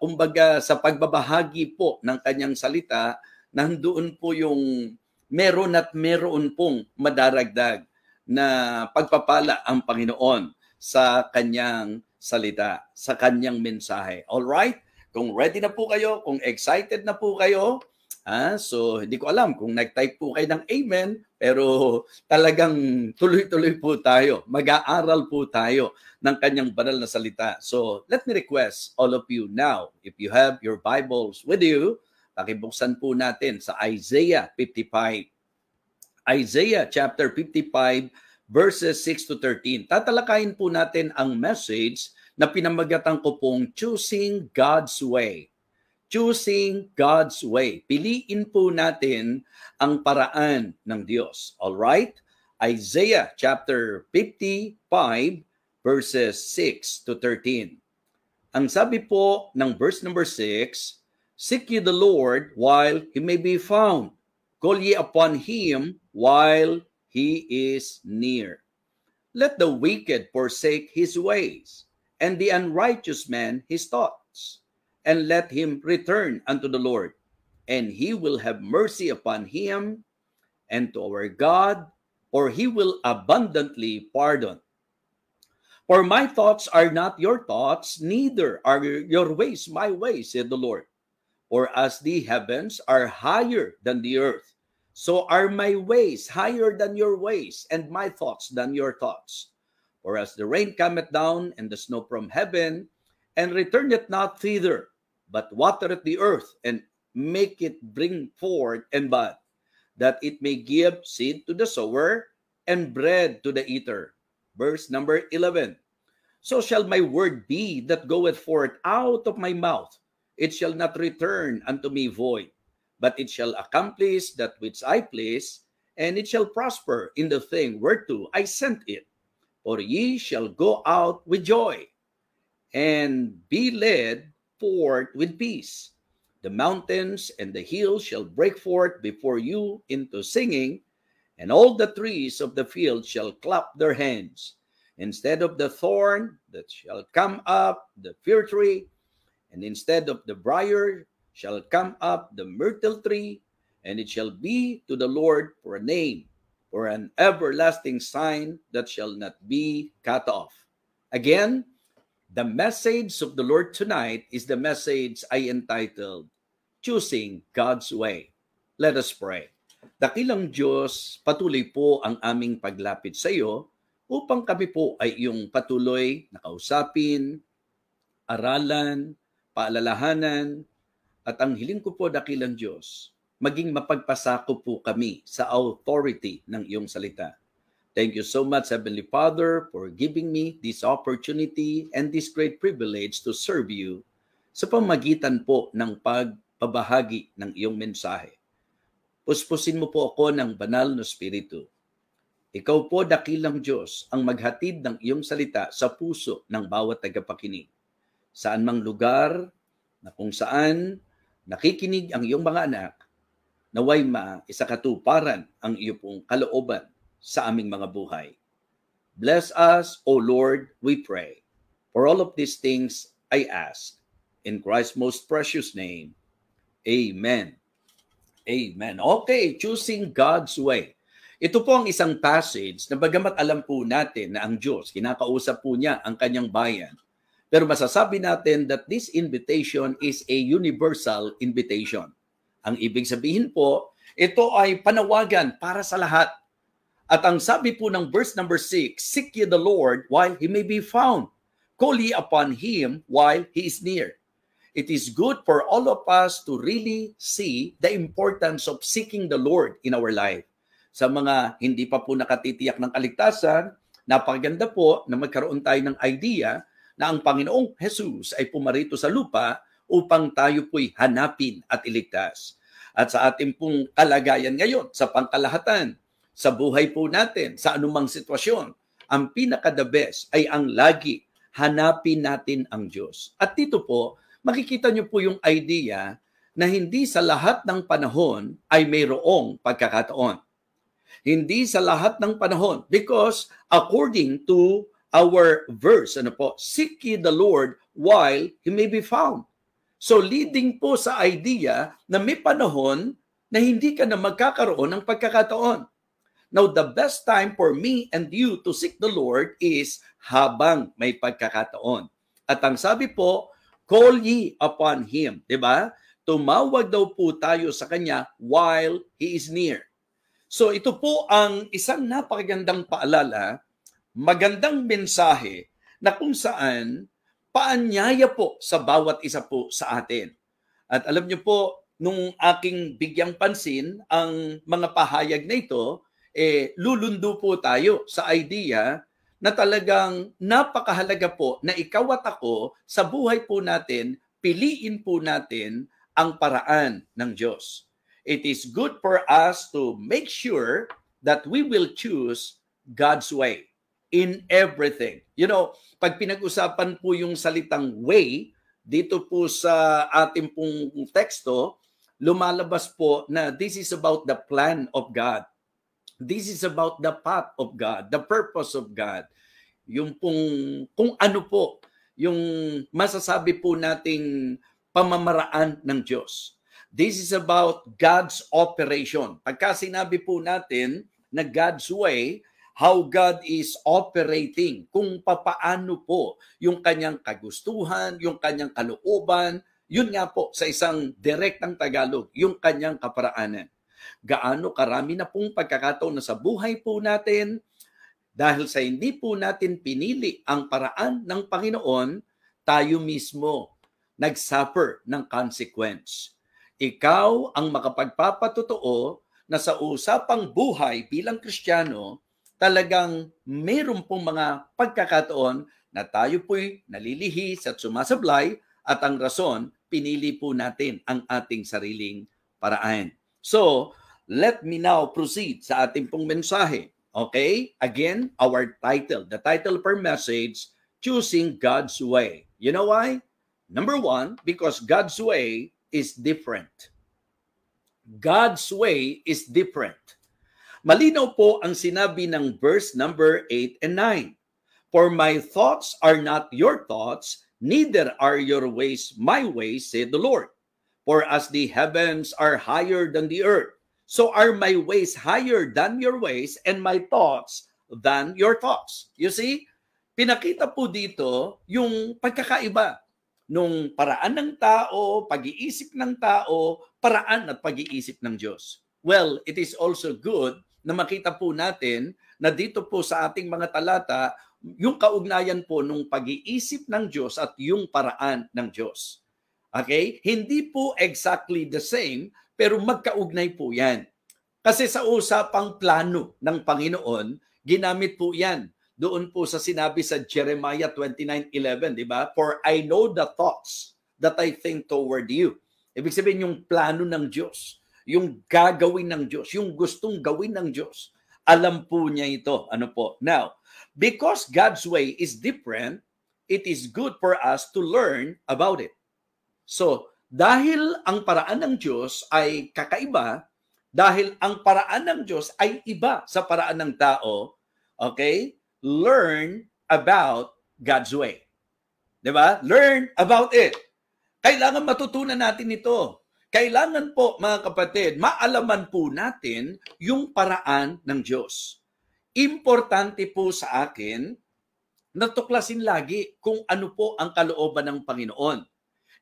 C: kumbaga sa pagbabahagi po ng kanyang salita, nandoon po yung meron at meron pong madaragdag na pagpapala ang Panginoon sa kanyang salita, sa kanyang mensahe. All right? Kung ready na po kayo, kung excited na po kayo, so hindi ko alam kung nag-type po kayo ng Amen, pero talagang tuloy-tuloy po tayo. Mag-aaral po tayo ng kanyang banal na salita. So let me request all of you now, if you have your Bibles with you, pakibuksan po natin sa Isaiah 55. Isaiah chapter 55 verses 6 to 13. Tatalakayin po natin ang message na pinamagatan ko pong Choosing God's Way. Choosing God's Way. Piliin po natin ang paraan ng Diyos. Alright? Isaiah chapter 55 verses 6 to 13. Ang sabi po ng verse number 6, Seek ye the Lord while he may be found. Call ye upon him while he is near. Let the wicked forsake his ways, and the unrighteous man his thoughts. And let him return unto the Lord, and he will have mercy upon him, and to our God, or he will abundantly pardon. For my thoughts are not your thoughts, neither are your ways my ways, said the Lord. For as the heavens are higher than the earth, so are my ways higher than your ways, and my thoughts than your thoughts. For as the rain cometh down, and the snow from heaven, and returneth not thither, but watereth the earth, and make it bring forth and bud, that it may give seed to the sower, and bread to the eater. Verse number 11. So shall my word be that goeth forth out of my mouth. It shall not return unto me void, but it shall accomplish that which I please, and it shall prosper in the thing whereto I sent it. For ye shall go out with joy, and be led forth with peace. The mountains and the hills shall break forth before you into singing, and all the trees of the field shall clap their hands. Instead of the thorn that shall come up the fir tree, and instead of the briar shall come up the myrtle tree, and it shall be to the Lord for a name, for an everlasting sign that shall not be cut off. Again, the message of the Lord tonight is the message I entitled, Choosing God's Way. Let us pray. Dakilang Diyos, patuloy po ang aming paglapit sa iyo upang kami po ay iyong patuloy na kausapin, aralan, paalalahanan, at ang hiling ko po, dakilang Diyos, maging mapagpasako po kami sa authority ng iyong salita. Thank you so much, Heavenly Father, for giving me this opportunity and this great privilege to serve you sa pamagitan po ng pagpabahagi ng iyong mensahe. Puspusin mo po ako ng banal na Espiritu. Ikaw po, dakilang Diyos, ang maghatid ng iyong salita sa puso ng bawat tagapakinig. Saan mang lugar na kung saan nakikinig ang iyong mga anak, naway maisakatuparan ang iyong pong kalooban sa aming mga buhay. Bless us, O Lord, we pray. For all of these things I ask, in Christ's most precious name. Amen. Amen. Okay, choosing God's way. Ito po ang isang passage na bagamat alam po natin na ang Diyos, kinakausap po niya ang kanyang bayan. Pero masasabi natin that this invitation is a universal invitation. Ang ibig sabihin po, ito ay panawagan para sa lahat. At ang sabi po ng verse number 6, Seek ye the Lord while he may be found. Call ye upon him while he is near. It is good for all of us to really see the importance of seeking the Lord in our life. Sa mga hindi pa po nakatitiyak ng kaligtasan, napakaganda po na magkaroon tayo ng idea na ang Panginoong Jesus ay pumarito sa lupa upang tayo po'y hanapin at iligtas. At sa ating pong kalagayan ngayon, sa pangkalahatan, sa buhay po natin, sa anumang sitwasyon, ang pinaka-the best ay ang lagi hanapin natin ang Diyos. At dito po, makikita niyo po yung idea na hindi sa lahat ng panahon ay mayroong pagkakataon. Hindi sa lahat ng panahon because according to our verse, seek ye the Lord while he may be found. So leading po sa idea na may panahon na hindi ka na magkakaroon ng pagkakataon. Now, the best time for me and you to seek the Lord is habang may pagkakataon. At ang sabi po, call ye upon him. Diba? Tumawag daw po tayo sa kanya while he is near. So ito po ang isang napakagandang paalala, magandang mensahe na kung saan paanyaya po sa bawat isa po sa atin. At alam niyo po, nung aking bigyang pansin ang mga pahayag na ito, lulundo po tayo sa idea na talagang napakahalaga po na ikaw at ako sa buhay po natin, piliin po natin ang paraan ng Diyos. It is good for us to make sure that we will choose God's way in everything. You know, pag pinag-usapan po yung salitang way, dito po sa ating pong teksto, lumalabas po na this is about the plan of God. This is about the path of God, the purpose of God. Yung pong, kung ano po, yung masasabi po nating pamamaraan ng Diyos. This is about God's operation. Pagka sinabi po natin na God's way, how God is operating, kung papaano po yung kanyang kagustuhan, yung kanyang kalooban, yun nga po sa isang direktang Tagalog, yung kanyang kaparaanan. Gaano karami na pong pagkakataon na sa buhay po natin, dahil sa hindi po natin pinili ang paraan ng Panginoon, tayo mismo nag-suffer ng consequence. Ikaw ang makapagpapatotoo na sa usapang buhay bilang Kristiyano, talagang mayroon pong mga pagkakataon na tayo po'y nalilihis at sumasablay at ang rason, pinili po natin ang ating sariling paraan. So, let me now proceed sa ating pong mensahe. Okay? Again, our title. The title per message, Choosing God's Way. You know why? Number one, because God's way is different. God's way is different. Malinaw po ang sinabi ng verse number 8 and 9. For my thoughts are not your thoughts, neither are your ways my ways, said the Lord. For as the heavens are higher than the earth, so are my ways higher than your ways, and my thoughts than your thoughts. You see, pinakita po dito yung pagkakaiba nung paraan ng tao, pag-iisip ng tao, paraan at pag-iisip ng Diyos. Well, it is also good na makita po natin na dito po sa ating mga talata, yung kaugnayan po nung pag-iisip ng Diyos at yung paraan ng Diyos. Okay? Hindi po exactly the same, pero magkaugnay po yan. Kasi sa usapang plano ng Panginoon, ginamit po yan. Doon po sa sinabi sa Jeremiah 29:11, di ba? For I know the thoughts that I think toward you. Ibig sabihin yung plano ng Diyos, yung gagawin ng Diyos, yung gustong gawin ng Diyos. Alam po niya ito. Ano po? Now, because God's way is different, it is good for us to learn about it. So, dahil ang paraan ng Diyos ay kakaiba, dahil ang paraan ng Diyos ay iba sa paraan ng tao, okay? Learn about God's way. Diba? Learn about it. Kailangan matutunan natin ito. Kailangan po, mga kapatid, maalaman po natin yung paraan ng Diyos. Importante po sa akin na tuklasin lagi kung ano po ang kalooban ng Panginoon.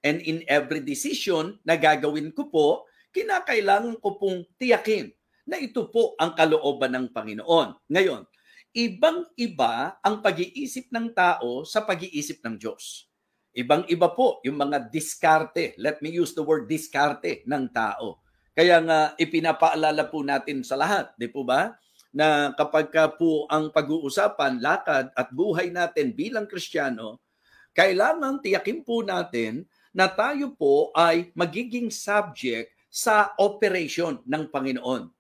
C: And in every decision na gagawin ko po, kinakailangan ko pong tiyakin na ito po ang kalooban ng Panginoon. Ngayon, ibang-iba ang pag-iisip ng tao sa pag-iisip ng Diyos. Ibang-iba po yung mga diskarte. Let me use the word diskarte ng tao. Kaya nga ipinapaalala po natin sa lahat, di po ba? Na kapag ka po ang pag-uusapan, lakad at buhay natin bilang Kristiyano, kailangan tiyakin po natin na tayo po ay magiging subject sa operation ng Panginoon.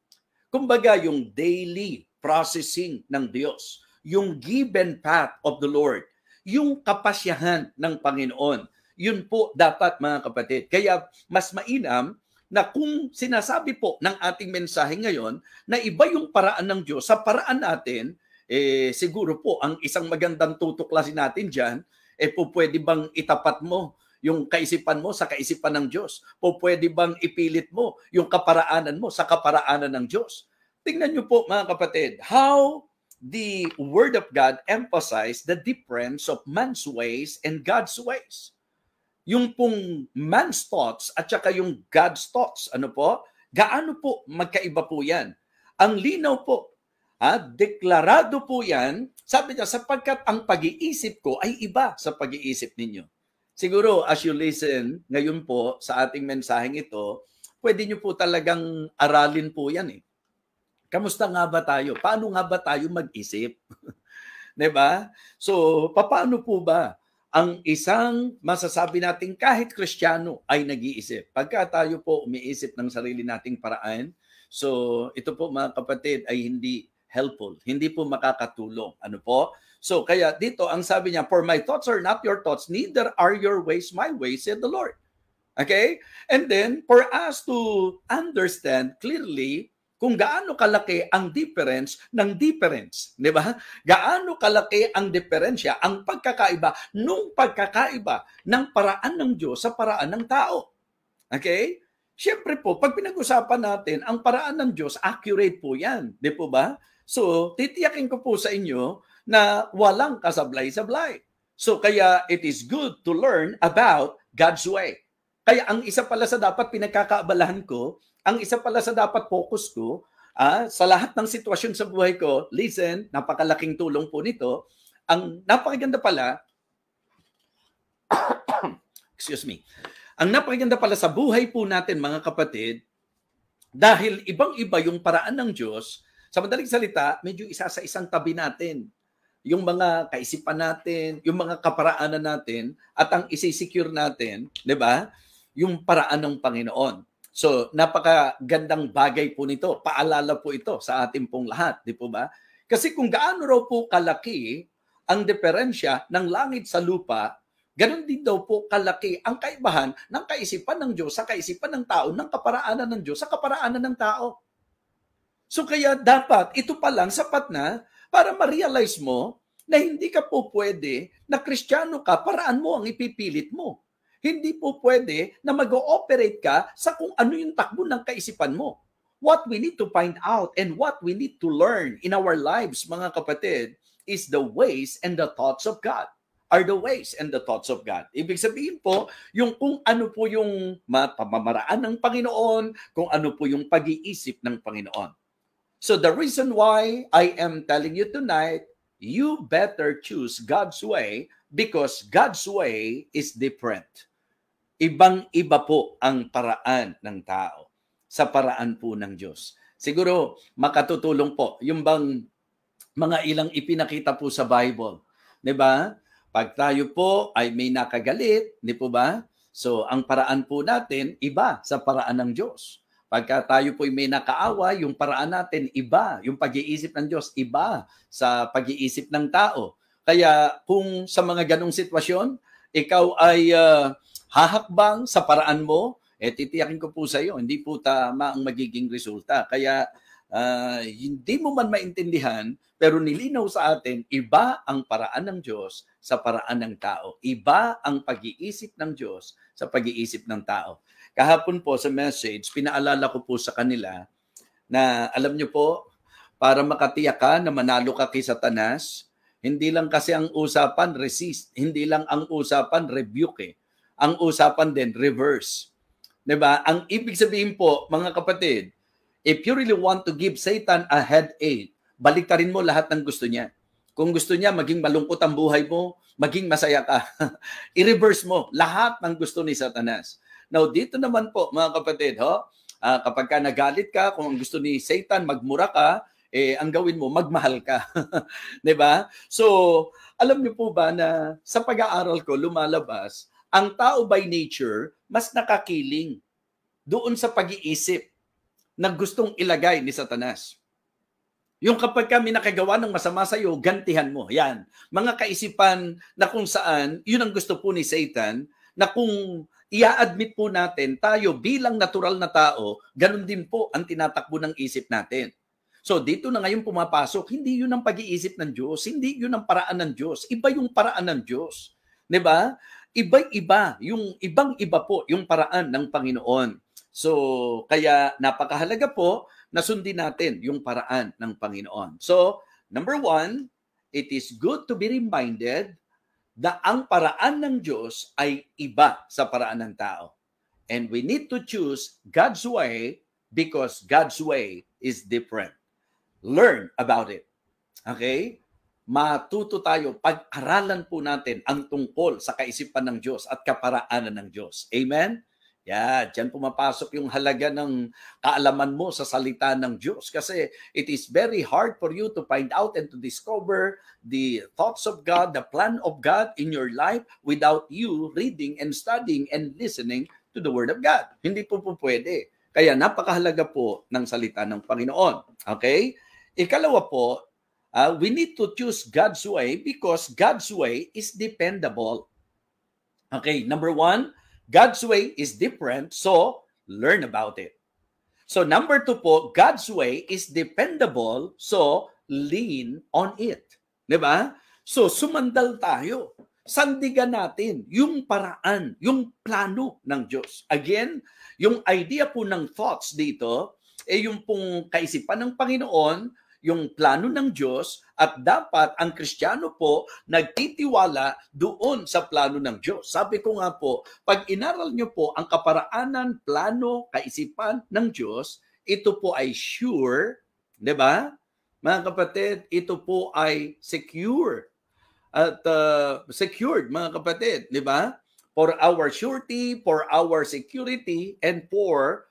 C: Kumbaga yung daily processing ng Diyos, yung given path of the Lord, yung kapasyahan ng Panginoon. Yun po dapat, mga kapatid. Kaya mas mainam na kung sinasabi po ng ating mensahe ngayon na iba yung paraan ng Diyos sa paraan natin, siguro po ang isang magandang tutuklasin natin dyan, po pwede bang itapat mo yung kaisipan mo sa kaisipan ng Diyos? O pwede bang ipilit mo yung kaparaanan mo sa kaparaanan ng Diyos? Tingnan niyo po, mga kapatid, how the Word of God emphasize the difference of man's ways and God's ways. Yung pong man's thoughts at saka yung God's thoughts, ano po? Gaano po magkaiba po yan? Ang linaw po, deklarado po yan, sabi niya, sapagkat ang pag-iisip ko ay iba sa pag-iisip ninyo. Siguro, as you listen ngayon po sa ating mensaheng ito, pwede niyo po talagang aralin po yan eh. Kamusta nga ba tayo? Paano nga ba tayo mag-isip? 'Di ba? So, papaano po ba ang isang masasabi nating kahit Kristiyano ay nag-iisip? Pagka tayo po umiisip ng sarili nating paraan, so ito po mga kapatid ay hindi helpful, hindi po makakatulong. Ano po? So, kaya dito ang sabi niya, "For my thoughts are not your thoughts, neither are your ways my ways," said the Lord. Okay? And then, for us to understand clearly kung gaano kalaki ang difference ng difference. Di ba? Gaano kalaki ang diferensya, ang pagkakaiba, nung pagkakaiba ng paraan ng Diyos sa paraan ng tao. Okay? Siyempre po, pag pinag-usapan natin, ang paraan ng Diyos, accurate po yan. Di po ba? So, titiyakin ko po sa inyo na walang kasablay-sablay. So, kaya it is good to learn about God's way. Kaya ang isa pala sa dapat pinagkakaabalahan ko, ang isa pala sa dapat focus ko, sa lahat ng sitwasyon sa buhay ko, listen, napakalaking tulong po nito. Ang napakaganda pala, excuse me, ang napakaganda pala sa buhay po natin mga kapatid, dahil ibang-iba yung paraan ng Diyos, sa madaling salita, medyo isa sa isang tabi natin. Yung mga kaisipan natin, yung mga kaparaanan natin, at ang isi-secure natin, di ba? Yung paraan ng Panginoon. So, napakagandang bagay po nito. Paalala po ito sa ating pong lahat, di po ba? Kasi kung gaano raw po kalaki ang diferensya ng langit sa lupa, ganun din daw po kalaki ang kaibahan ng kaisipan ng Diyos sa kaisipan ng tao, ng kaparaanan ng Diyos sa kaparaanan ng tao. So, kaya dapat, ito pa lang sapat na para ma-realize mo na hindi ka po pwede na Kristiyano ka, paraan mo ang ipipilit mo. Hindi po pwede na mag-ooperate ka sa kung ano yung takbo ng kaisipan mo. What we need to find out and what we need to learn in our lives, mga kapatid, is the ways and the thoughts of God. Are the ways and the thoughts of God. Ibig sabihin po, yung kung ano po yung pamamaraan ng Panginoon, kung ano po yung pag-iisip ng Panginoon. So the reason why I am telling you tonight, you better choose God's way because God's way is different. Ibang-iba po ang paraan ng tao sa paraan po ng Diyos. Siguro makatutulong po yung bang mga ilang ipinakita po sa Bible. 'Di ba? Pag tayo po ay may nakagalit, di po ba? So ang paraan po natin iba sa paraan ng Diyos. Pagka tayo po ay may nakaawa, yung paraan natin iba, yung pag-iisip ng Diyos iba sa pag-iisip ng tao. Kaya kung sa mga ganong sitwasyon, ikaw ay hahakbang sa paraan mo, titiyakin ko po sa iyo, hindi po tama ang magiging resulta. Kaya hindi mo man maintindihan, pero nilinaw sa atin, iba ang paraan ng Diyos sa paraan ng tao. Iba ang pag-iisip ng Diyos sa pag-iisip ng tao. Kahapon po sa message, pinaalala ko po sa kanila na alam niyo po, para makatiyak ka na manalo ka kay Satanas, hindi lang kasi ang usapan resist, hindi lang ang usapan rebuke. Ang usapan din, reverse. Diba? Ang ibig sabihin po, mga kapatid, if you really want to give Satan a headache, baliktarin mo lahat ng gusto niya. Kung gusto niya, maging malungkot ang buhay mo, maging masaya ka. I-reverse mo lahat ng gusto ni Satanas. Now, dito naman po, mga kapatid, kapag ka nagalit ka, kung ang gusto ni Satan, magmura ka, ang gawin mo, magmahal ka. Diba? So, alam niyo po ba na sa pag-aaral ko, lumalabas, ang tao by nature, mas nakakiling doon sa pag-iisip na gustong ilagay ni Satanas. Yung kapag kami nakagawa ng masama sa iyo, gantihan mo. Yan. Mga kaisipan na kung saan, yun ang gusto po ni Satan, na kung i-admit po natin, tayo bilang natural na tao, ganun din po ang tinatakbo ng isip natin. So dito na ngayon pumapasok, hindi yun ang pag-iisip ng Diyos, hindi yun ang paraan ng Diyos, iba yung paraan ng Diyos. 'Di ba? Iba-iba, yung ibang-iba po yung paraan ng Panginoon. So, kaya napakahalaga po na sundin natin yung paraan ng Panginoon. So, number 1, it is good to be reminded na ang paraan ng Diyos ay iba sa paraan ng tao. And we need to choose God's way because God's way is different. Learn about it. Okay? Matuto tayo, pag-aralan po natin ang tungkol sa kaisipan ng Diyos at kaparaanan ng Diyos. Amen? Diyan pumapasok yung halaga ng kaalaman mo sa salita ng Diyos. Kasi it is very hard for you to find out and to discover the thoughts of God, the plan of God in your life without you reading and studying and listening to the Word of God. Hindi po pwede. Kaya napakahalaga po ng salita ng Panginoon. Okay? Ikalawa po, we need to choose God's way because God's way is dependable. Okay, number 1, God's way is different, so learn about it. So number 2 po, God's way is dependable, so lean on it. Diba? So sumandal tayo. Sandigan natin yung paraan, yung plano ng Diyos. Again, yung idea po ng thoughts dito, yung pong kaisipan ng Panginoon, yung plano ng Diyos, at dapat ang Kristiyano po nagtitiwala doon sa plano ng Diyos. Sabi ko nga po, pag inaral nyo po ang kaparaanan, plano, kaisipan ng Diyos, ito po ay sure, di ba? Mga kapatid, ito po ay secure. At secured, mga kapatid, di ba? For our surety, for our security, and for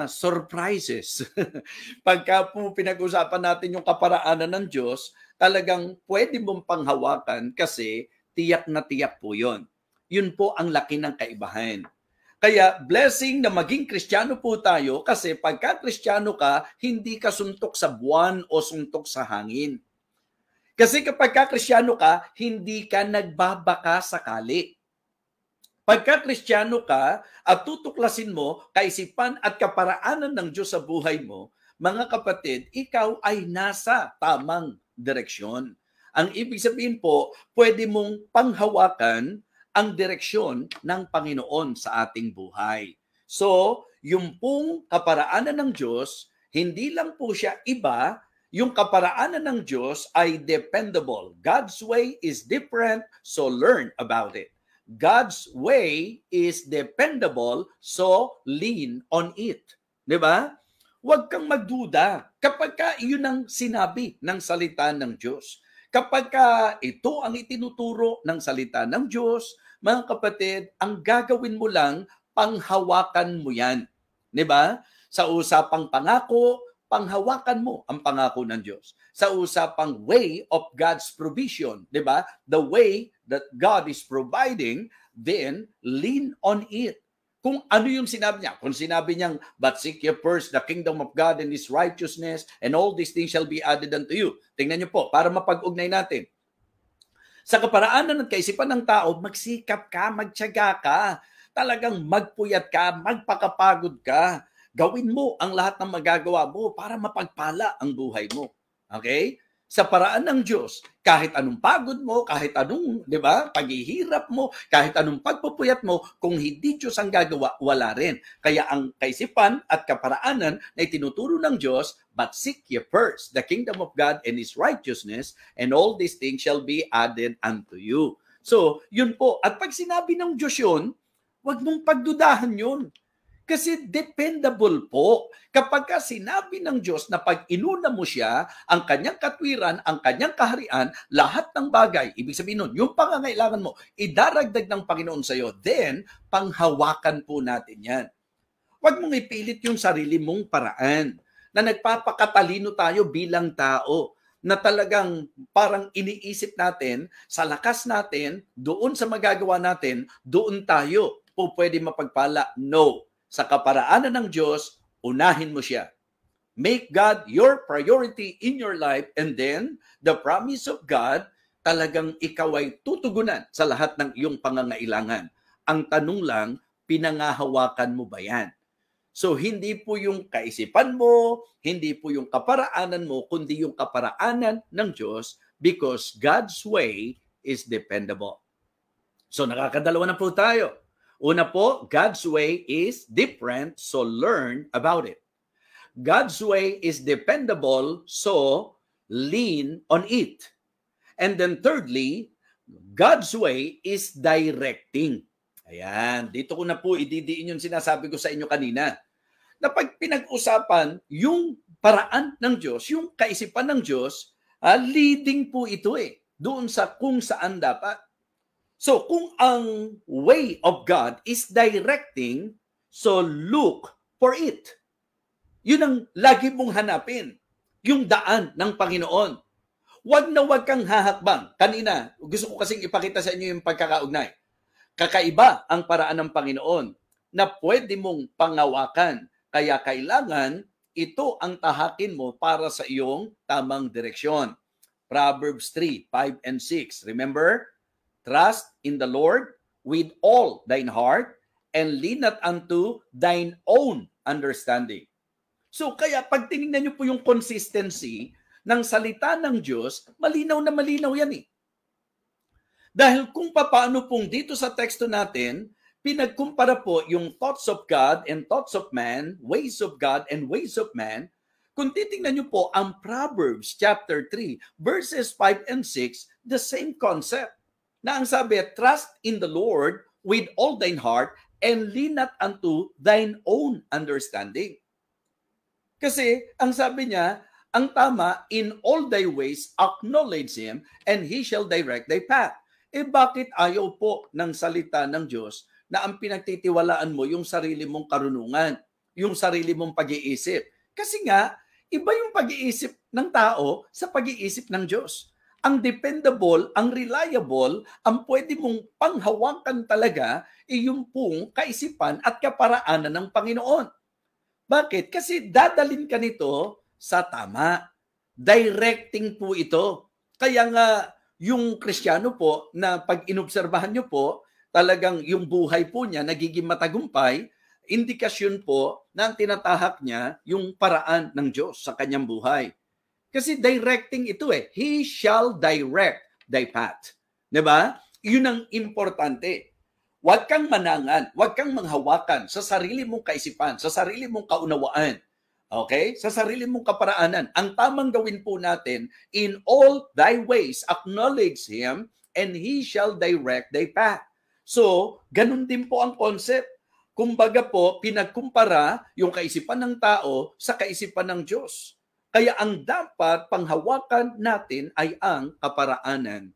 C: surprises. Pagka po pinag-usapan natin yung kaparaanan ng Diyos, talagang pwede mong panghawakan kasi tiyak na tiyak po yun. Yun po ang laki ng kaibahan. Kaya blessing na maging Kristiyano po tayo kasi pagka Kristiyano ka, hindi ka suntok sa buwan o suntok sa hangin. Kasi kapag ka Kristiyano ka, hindi ka nagbabaka sakali. Pagka Kristiyano ka at tutuklasin mo kaisipan at kaparaanan ng Diyos sa buhay mo, mga kapatid, ikaw ay nasa tamang direksyon. Ang ibig sabihin po, pwede mong panghawakan ang direksyon ng Panginoon sa ating buhay. So, yung pong kaparaanan ng Diyos, hindi lang po siya iba, yung kaparaanan ng Diyos ay dependable. God's way is different, so learn about it. God's way is dependable, so lean on it. Diba? Huwag kang magduda kapag ka iyon ang sinabi ng salita ng Diyos. Kapag ka ito ang itinuturo ng salita ng Diyos, mga kapatid, ang gagawin mo lang, panghawakan mo yan. Diba? Sa usapang pangako, panghawakan mo ang pangako ng Diyos. Sa usapang way of God's provision, di ba? The way that God is providing, then lean on it. Kung ano yung sinabi niya. Kung sinabi niyang, but seek ye first the kingdom of God and His righteousness, and all these things shall be added unto you. Tingnan niyo po, para mapag-ugnay natin. Sa kaparaanan ng kaisipan ng tao, magsikap ka, magtiyaga ka, talagang magpuyat ka, magpakapagod ka. Gawin mo ang lahat ng magagawa mo para mapagpala ang buhay mo. Okay? Sa paraan ng Diyos, kahit anong pagod mo, kahit anong, di ba, paghihirap mo, kahit anong pagpupuyat mo, kung hindi Diyos ang gagawa, wala rin. Kaya ang kaisipan at kaparaanan na itinuturo ng Diyos, but seek ye first the kingdom of God and His righteousness, and all these things shall be added unto you. So, yun po. At pag sinabi ng Diyos yun, huwag mong pagdudahan yun. Kasi dependable po. Kapag ka sinabi ng Diyos na pag inuna mo siya, ang kanyang katwiran, ang kanyang kaharian, lahat ng bagay, ibig sabihin nun, yung pangangailangan mo, idaragdag ng Panginoon sa iyo, then, panghawakan po natin yan. Huwag mong ipilit yung sarili mong paraan na nagpapakatalino tayo bilang tao, na talagang parang iniisip natin, sa lakas natin, doon sa magagawa natin, doon tayo po pwede mapagpala. No. Sa kaparaanan ng Diyos, unahin mo siya. Make God your priority in your life, and then the promise of God, talagang ikaw ay tutugunan sa lahat ng iyong pangangailangan. Ang tanong lang, pinangahawakan mo ba yan? So hindi po yung kaisipan mo, hindi po yung kaparaanan mo, kundi yung kaparaanan ng Diyos, because God's way is dependable. So nakakadalawa na po tayo. Una po, God's way is different, so learn about it. God's way is dependable, so lean on it. And then thirdly, God's way is directing. Ayan, dito ko na po ididiin yung sinasabi ko sa inyo kanina. Na pag pinag-usapan yung paraan ng Diyos, yung kaisipan ng Diyos, leading po ito doon sa kung saan dapat. So, kung ang way of God is directing, So look for it. Yun ang lagi mong hanapin. Yung daan ng Panginoon. Wag na wag kang hahakbang. Kanina, gusto ko kasing ipakita sa inyo yung pagkakaugnay. Kakaiba ang paraan ng Panginoon na pwede mong pangawakan. Kaya kailangan ito ang tahakin mo para sa iyong tamang direksyon. Proverbs 3, 5 and 6. Remember? Trust in the Lord with all thine heart and lean not unto thine own understanding. So kaya pag tinignan niyo po yung consistency ng salita ng Diyos, malinaw na malinaw yan eh. Dahil kung paano pong dito sa teksto natin, pinagkumpara po yung thoughts of God and thoughts of man, ways of God and ways of man. Kung titingnan niyo po ang Proverbs chapter 3, verses 5 and 6, the same concept. Na ang sabi, trust in the Lord with all thine heart and lean not unto thine own understanding. Kasi ang sabi niya, ang tama, in all thy ways acknowledge Him and He shall direct thy path. Bakit ayaw po ng salita ng Diyos na ang pinagtitiwalaan mo yung sarili mong karunungan, yung sarili mong pag-iisip? Kasi nga, iba yung pag-iisip ng tao sa pag-iisip ng Diyos. Ang dependable, ang reliable, ang pwede mong panghawakan talaga ay yung pong kaisipan at kaparaanan ng Panginoon. Bakit? Kasi dadalin ka nito sa tama. Directing po ito. Kaya nga yung Kristiyano po na pag inobserbahan nyo po, talagang yung buhay po niya nagiging matagumpay, indikasyon po na ang tinatahak niya yung paraan ng Diyos sa kanyang buhay. Kasi directing ito eh. He shall direct thy path. Diba? Yun ang importante. Huwag kang manangan, huwag kang manghawakan sa sarili mong kaisipan, sa sarili mong kaunawaan. Okay? Sa sarili mong kaparaanan. Ang tamang gawin po natin, in all thy ways, acknowledge Him, and He shall direct thy path. So, ganun din po ang concept. Kumbaga po, pinagkumpara yung kaisipan ng tao sa kaisipan ng Diyos. Kaya ang dapat panghawakan natin ay ang kaparaanan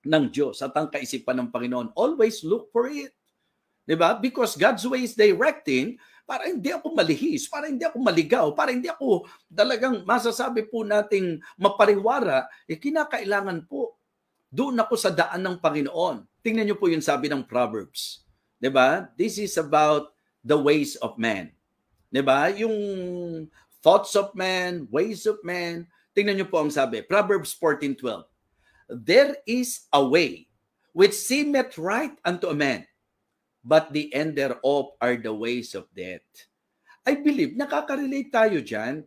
C: ng Diyos at ang kaisipan ng Panginoon. Always look for it. Diba? Because God's way is directing para hindi ako malihis, para hindi ako maligaw, para hindi ako talagang masasabi po nating mapariwara, kinakailangan po. Doon ako sa daan ng Panginoon. Tingnan niyo po yung sabi ng Proverbs. Diba? This is about the ways of man. Diba? Yung thoughts of man, ways of man. Tingnan niyo po ang sabi. Proverbs 14:12. There is a way which seemeth right unto a man, but the end thereof are the ways of death. I believe, nakaka-relate tayo dyan.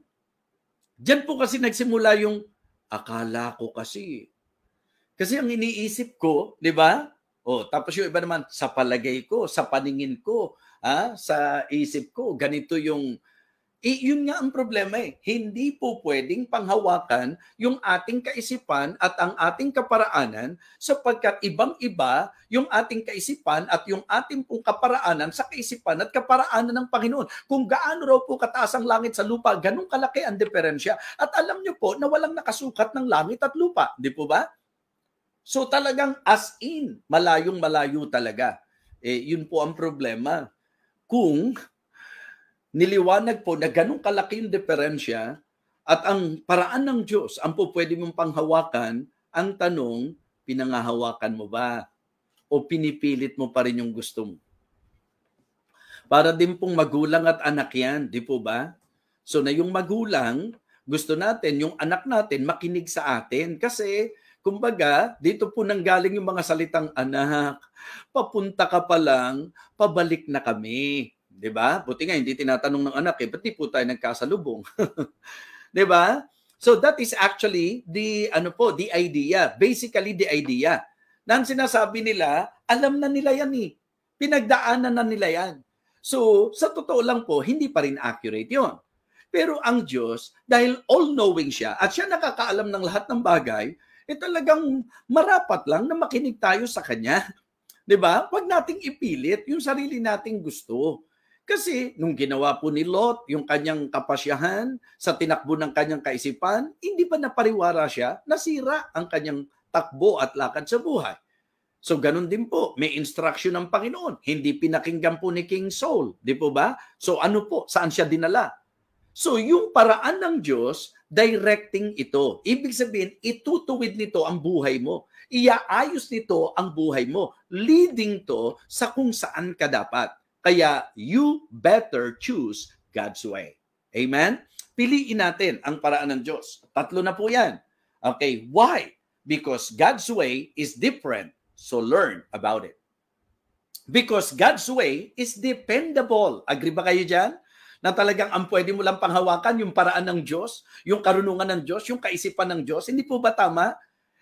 C: Dyan po kasi nagsimula yung akala ko kasi. Kasi ang iniisip ko, di ba? Tapos yung iba naman, sa palagay ko, sa paningin ko, sa isip ko, ganito yung yun nga ang problema eh. Hindi po pwedeng panghawakan yung ating kaisipan at ang ating kaparaanan sapagkat ibang-iba yung ating kaisipan at yung ating pong kaparaanan sa kaisipan at kaparaanan ng Panginoon. Kung gaano raw po kataas ang langit sa lupa, ganun kalaki ang diferensya. At alam nyo po na walang nakasukat ng langit at lupa. Di po ba? So talagang as in, malayong malayo talaga. Yun po ang problema. Kung niliwanag po na ganun kalaki yung diferensya at ang paraan ng Diyos ang po pwede mong panghawakan, ang tanong, pinangahawakan mo ba? O pinipilit mo pa rin yung gusto mo? Para din pong magulang at anak yan, di po ba? So na yung magulang, gusto natin, yung anak natin makinig sa atin kasi kumbaga, dito po nanggaling yung mga salitang anak, papunta ka pa lang, pabalik na kami. Diba? Buti nga, hindi tinatanong ng anak ba't di po tayo nagkasalubong? Diba? So that is actually the idea. Basically, the idea. Na ang sinasabi nila, alam na nila yan eh. Pinagdaanan na nila yan. So, sa totoo lang po, hindi pa rin accurate yon. Pero ang Diyos, dahil all-knowing siya, at siya nakakaalam ng lahat ng bagay, talagang marapat lang na makinig tayo sa Kanya. Diba? Huwag nating ipilit yung sarili nating gusto. Kasi nung ginawa po ni Lot, yung kanyang kapasyahan sa tinakbo ng kanyang kaisipan, hindi pa napariwara siya, nasira ang kanyang takbo at lakad sa buhay. So ganun din po, may instruction ng Panginoon. Hindi pinakinggan po ni King Saul, di po ba? So ano po, saan siya dinala? So yung paraan ng Diyos, directing ito. Ibig sabihin, itutuwid nito ang buhay mo. Iaayos nito ang buhay mo. Leading to sa kung saan ka dapat. Kaya you better choose God's way. Amen? Piliin natin ang paraan ng Diyos. 3 na po yan. Okay, why? Because God's way is different. So learn about it. Because God's way is dependable. Agree ba kayo dyan? Na talagang ang pwede mo lang panghawakan yung paraan ng Diyos, yung karunungan ng Diyos, yung kaisipan ng Diyos. Hindi po ba tama?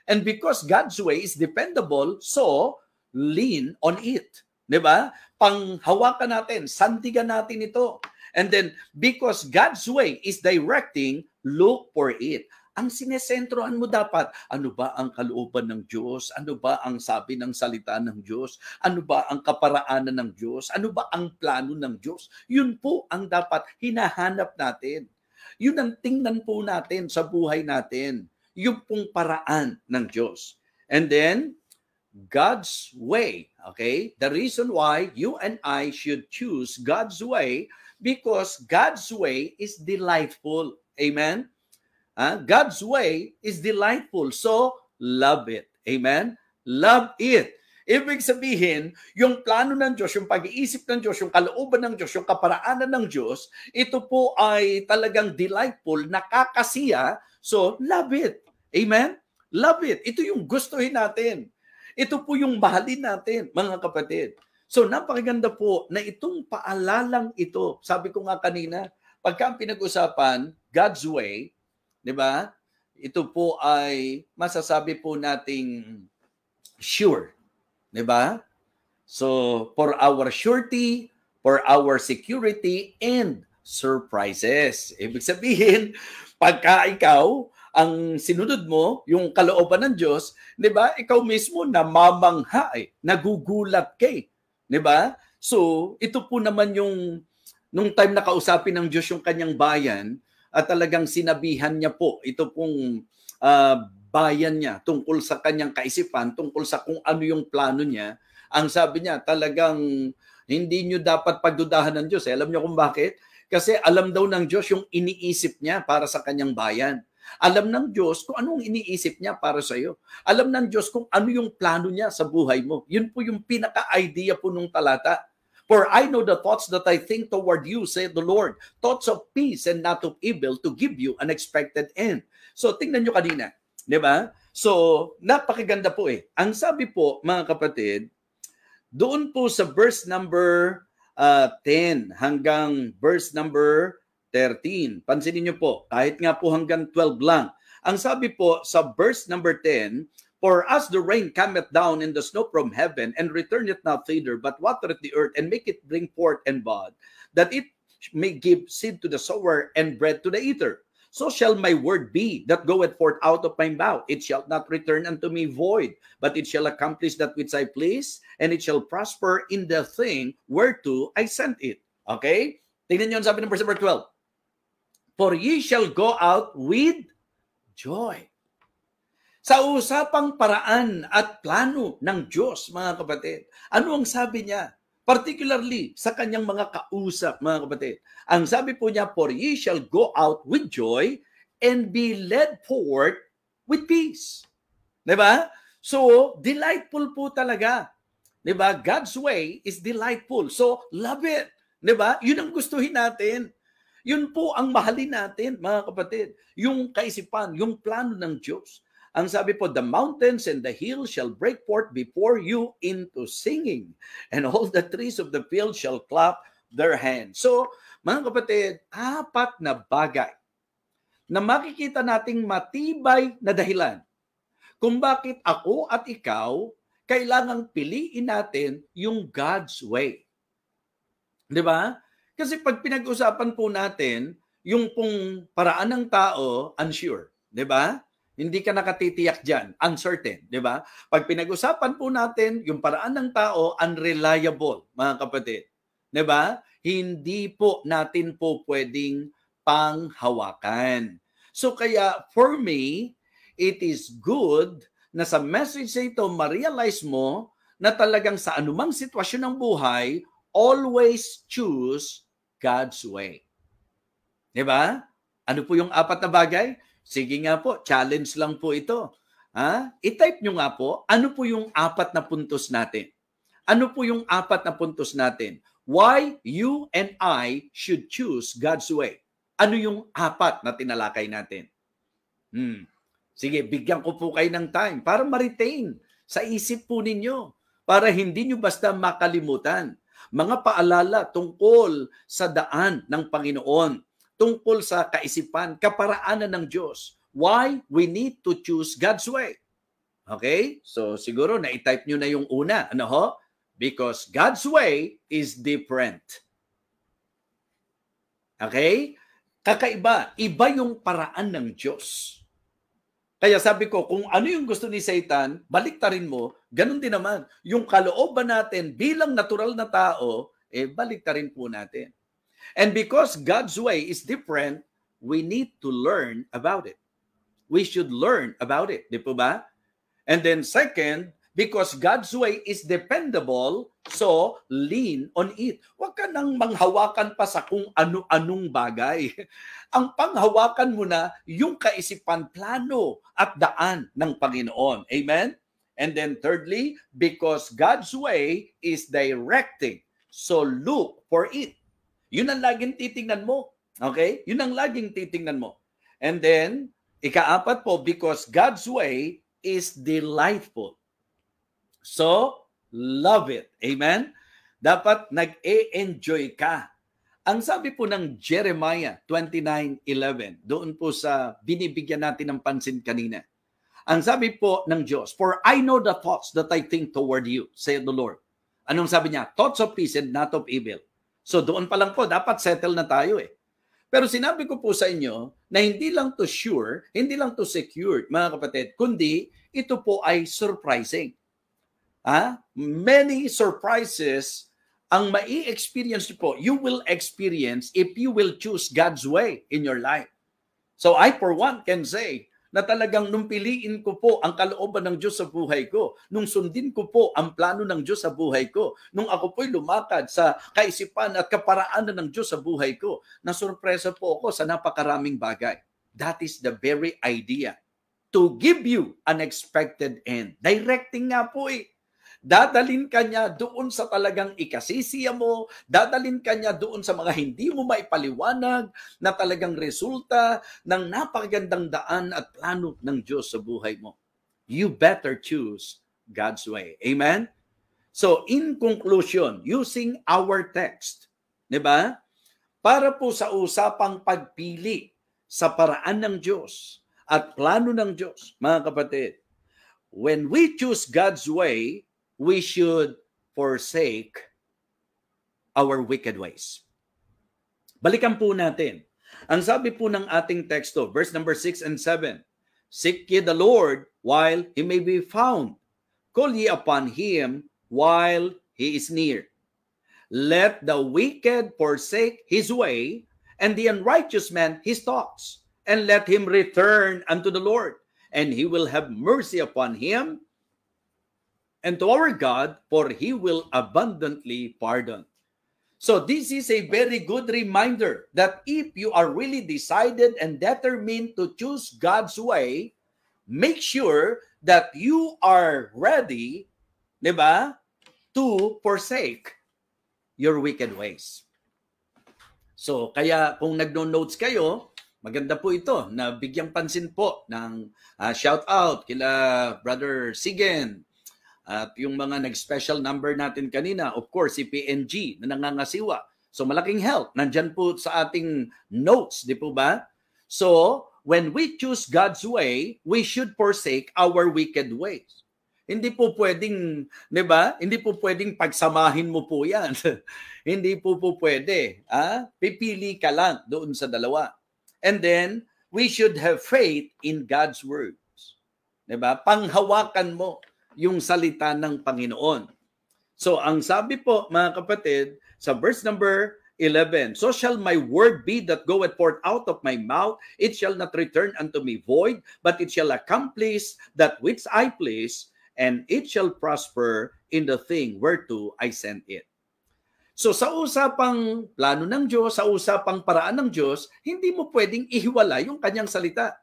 C: And because God's way is dependable, so lean on it. Diba? Panghawakan natin, sandigan natin ito. And then, because God's way is directing, look for it. Ang sinesentrohan mo dapat, ano ba ang kalooban ng Diyos? Ano ba ang sabi ng salita ng Diyos? Ano ba ang kaparaanan ng Diyos? Ano ba ang plano ng Diyos? Yun po ang dapat hinahanap natin. Yun ang tingnan po natin sa buhay natin. Yung pong paraan ng Diyos. And then, God's way. Okay? The reason why you and I should choose God's way because God's way is delightful. Amen? God's way is delightful. So, love it. Amen? Love it. Ibig sabihin, yung plano ng Diyos, yung pag-iisip ng Diyos, yung kalooban ng Diyos, yung kaparaanan ng Diyos, ito po ay talagang delightful, nakakasiya. So, love it. Amen? Love it. Ito yung gustuhin natin. Ito po yung mahalin natin, mga kapatid. So, napakaganda po na itong paalalang ito, sabi ko nga kanina, pagka pinag-usapan, God's way, di ba? Ito po ay masasabi po nating sure. Di ba? So, for our surety, for our security, and surprises. Ibig sabihin, pagka ikaw, ang sinunod mo, yung kalooban ng Diyos, di ba? Ikaw mismo namamangha, nagugulat kay. Di ba? So, ito po naman yung, nung time na kausapin ng Diyos yung kanyang bayan, at talagang sinabihan niya po ito pong bayan niya tungkol sa kanyang kaisipan, tungkol sa kung ano yung plano niya. Ang sabi niya, talagang hindi niyo dapat pagdudahan ng Diyos. Alam niyo kung bakit? Kasi alam daw ng Diyos yung iniisip niya para sa kanyang bayan. Alam ng Diyos kung anong iniisip niya para sa iyo. Alam ng Diyos kung ano yung plano niya sa buhay mo. Yun po yung pinaka-idea po nung talata. For I know the thoughts that I think toward you, said the Lord, thoughts of peace and not of evil, to give you an expected end. So, tingnan nyo kanina, di ba? So, napakaganda po eh. Ang sabi po, mga kapatid, doon po sa verse number 10 hanggang verse number 13. Pansinin nyo po, kahit nga po hanggang 12 lang. Ang sabi po sa verse number 10, for as the rain cometh down and the snow from heaven, and returneth not thither, but watereth the earth, and make it bring forth and bud, that it may give seed to the sower and bread to the eater. So shall my word be that goeth forth out of my mouth. It shall not return unto me void, but it shall accomplish that which I please, and it shall prosper in the thing whereto I sent it. Okay? Tingnan nyo ang sabi ng verse number 12. For ye shall go out with joy. Sa usapang paraan at plano ng Diyos, mga kapatid, ano ang sabi niya? Particularly sa kanyang mga kausap, mga kapatid. Ang sabi po niya, for ye shall go out with joy and be led forward with peace. Diba? So, delightful po talaga. Diba? God's way is delightful. So, love it. Diba? Yun ang gustuhin natin. Yun po ang mahalin natin, mga kapatid. Yung kaisipan, yung plano ng Diyos. Ang sabi po, the mountains and the hills shall break forth before you into singing, and all the trees of the field shall clap their hands. So, mga kapatid, 4 na bagay na makikita nating matibay na dahilan kung bakit ako at ikaw kailangang piliin natin yung God's way. Di ba? Kasi pag pinag-usapan po natin, yung pong paraan ng tao, unsure. Di ba? Hindi ka nakatitiyak dyan. Uncertain, di ba? Pag pinag-usapan po natin, yung paraan ng tao, unreliable, mga kapatid. Di ba? Hindi po natin po pwedeng panghawakan. So kaya, for me, it is good na sa message ito, ma-realize mo na talagang sa anumang sitwasyon ng buhay, always choose God's way. Diba? Ano po yung 4 na bagay? Sige nga po, challenge lang po ito. I-type nyo nga po, ano po yung 4 na puntos natin? Ano po yung 4 na puntos natin? Why you and I should choose God's way. Ano yung 4 na tinalakay natin? Sige, bigyan ko po kayo ng time para ma-retain sa isip po ninyo. Para hindi nyo basta makalimutan. Mga paalala tungkol sa daan ng Panginoon. Tungkol sa kaisipan, kaparaanan ng Diyos. Why we need to choose God's way. Okay? So siguro na-type nyo na yung una. Ano ho? Because God's way is different. Okay? Kakaiba. Iba yung paraan ng Diyos. Kaya sabi ko, kung ano yung gusto ni Satan, baliktarin mo, ganun din naman. Yung kalooban natin bilang natural na tao, baliktarin po natin. And because God's way is different, we need to learn about it. We should learn about it. Di po ba? And then second, because God's way is dependable, so lean on it. Huwag ka nang manghawakan pa sa kung ano-anong bagay. Ang panghawakan mo na yung kaisipan, plano at daan ng Panginoon. Amen? And then thirdly, because God's way is directing, so look for it. Yun ang laging titingnan mo. Okay? Yun ang laging titingnan mo. And then, ika-4 po, because God's way is delightful. So, love it. Amen? Dapat nag-e-enjoy ka. Ang sabi po ng Jeremiah 29:11, doon po sa binibigyan natin ng pansin kanina. Ang sabi po ng Diyos, for I know the thoughts that I think toward you, said the Lord. Anong sabi niya? Thoughts of peace and not of evil. So doon pa lang po, dapat settle na tayo Pero sinabi ko po sa inyo na hindi lang to sure, hindi lang to secure, mga kapatid, kundi ito po ay surprising. Many surprises ang mai-experience po, you will experience if you will choose God's way in your life. So I for one can say na talagang nung piliin ko po ang kalooban ng Diyos sa buhay ko, nung sundin ko po ang plano ng Diyos sa buhay ko, nung ako po'y lumakad sa kaisipan at kaparaanan ng Diyos sa buhay ko, nasurpresa po ako sa napakaraming bagay. That is the very idea. To give you an expected end. Directing nga po Dadalin ka niya doon sa talagang ikasisiya mo, dadalin ka niya doon sa mga hindi mo maipaliwanag na talagang resulta ng napakagandang daan at plano ng Diyos sa buhay mo. You better choose God's way. Amen? So, in conclusion, using our text, di ba? Para po sa usapang pagpili sa paraan ng Diyos at plano ng Diyos, mga kapatid, when we choose God's way, we should forsake our wicked ways. Balikan po natin. Ang sabi po ng ating teksto, verse number 6 and 7, seek ye the Lord while he may be found. Call ye upon him while he is near. Let the wicked forsake his way, and the unrighteous man his thoughts, and let him return unto the Lord, and he will have mercy upon him, and to our God, for he will abundantly pardon. So this is a very good reminder that if you are really decided and determined to choose God's way, make sure that you are ready, di ba, to forsake your wicked ways. So kaya kung nagno-notes kayo, maganda po ito na bigyang pansin po ng shout out kila Brother Sigen, at yung mga nag-special number natin kanina, of course, si PNG na nangangasiwa. So malaking help. Nandyan po sa ating notes, di po ba? So, when we choose God's way, we should forsake our wicked ways. Hindi po pwedeng, di ba? Hindi po pwedeng pagsamahin mo po yan. Hindi po pwede. Pipili ka lang doon sa dalawa. And then, we should have faith in God's words. Di ba? Panghawakan mo yung salita ng Panginoon. So, ang sabi po, mga kapatid, sa verse number 11, so shall my word be that goeth forth out of my mouth, it shall not return unto me void, but it shall accomplish that which I please, and it shall prosper in the thing whereto I sent it. So sa usapang plano ng Diyos, sa usapang paraan ng Diyos, hindi mo pwedeng ihiwalay yung kanyang salita.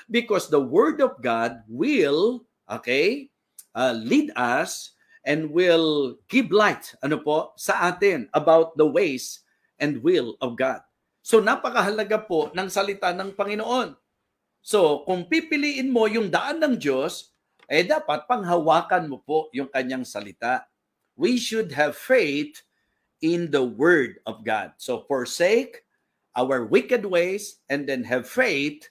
C: Because the Word of God will, lead us and will give light, sa atin about the ways and will of God. So napakahalaga po ng salita ng Panginoon. So kung pipiliin mo yung daan ng Diyos, dapat panghawakan mo po yung kanyang salita. We should have faith in the Word of God. So forsake our wicked ways and then have faith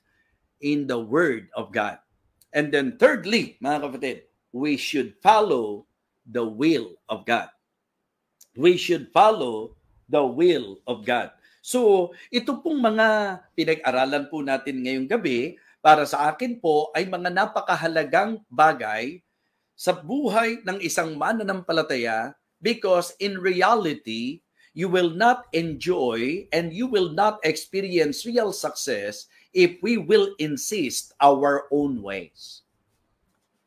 C: in the Word of God. And then thirdly, mga kapatid, we should follow the will of God. We should follow the will of God. So, ito pong mga pinag-aralan po natin ngayong gabi, para sa akin po ay mga napakahalagang bagay sa buhay ng isang mananampalataya, because in reality, you will not enjoy and you will not experience real success if we will insist our own ways.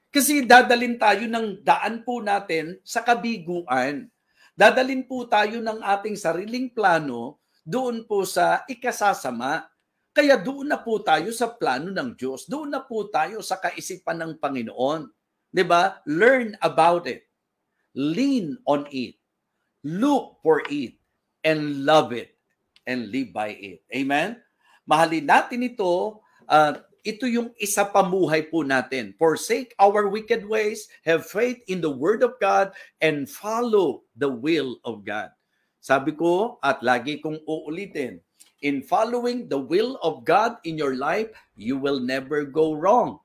C: Kasi dadalin tayo ng daan po natin sa kabiguan. Dadalin po tayo ng ating sariling plano doon po sa ikasasama. Kaya doon na po tayo sa plano ng Diyos. Doon na po tayo sa kaisipan ng Panginoon. 'Di ba? Learn about it. Lean on it. Look for it. And love it. And live by it. Amen? Mahalin natin ito. Ito yung isa pamuhay po natin. Forsake our wicked ways, have faith in the Word of God, and follow the will of God. Sabi ko, at lagi kong uulitin, in following the will of God in your life, you will never go wrong.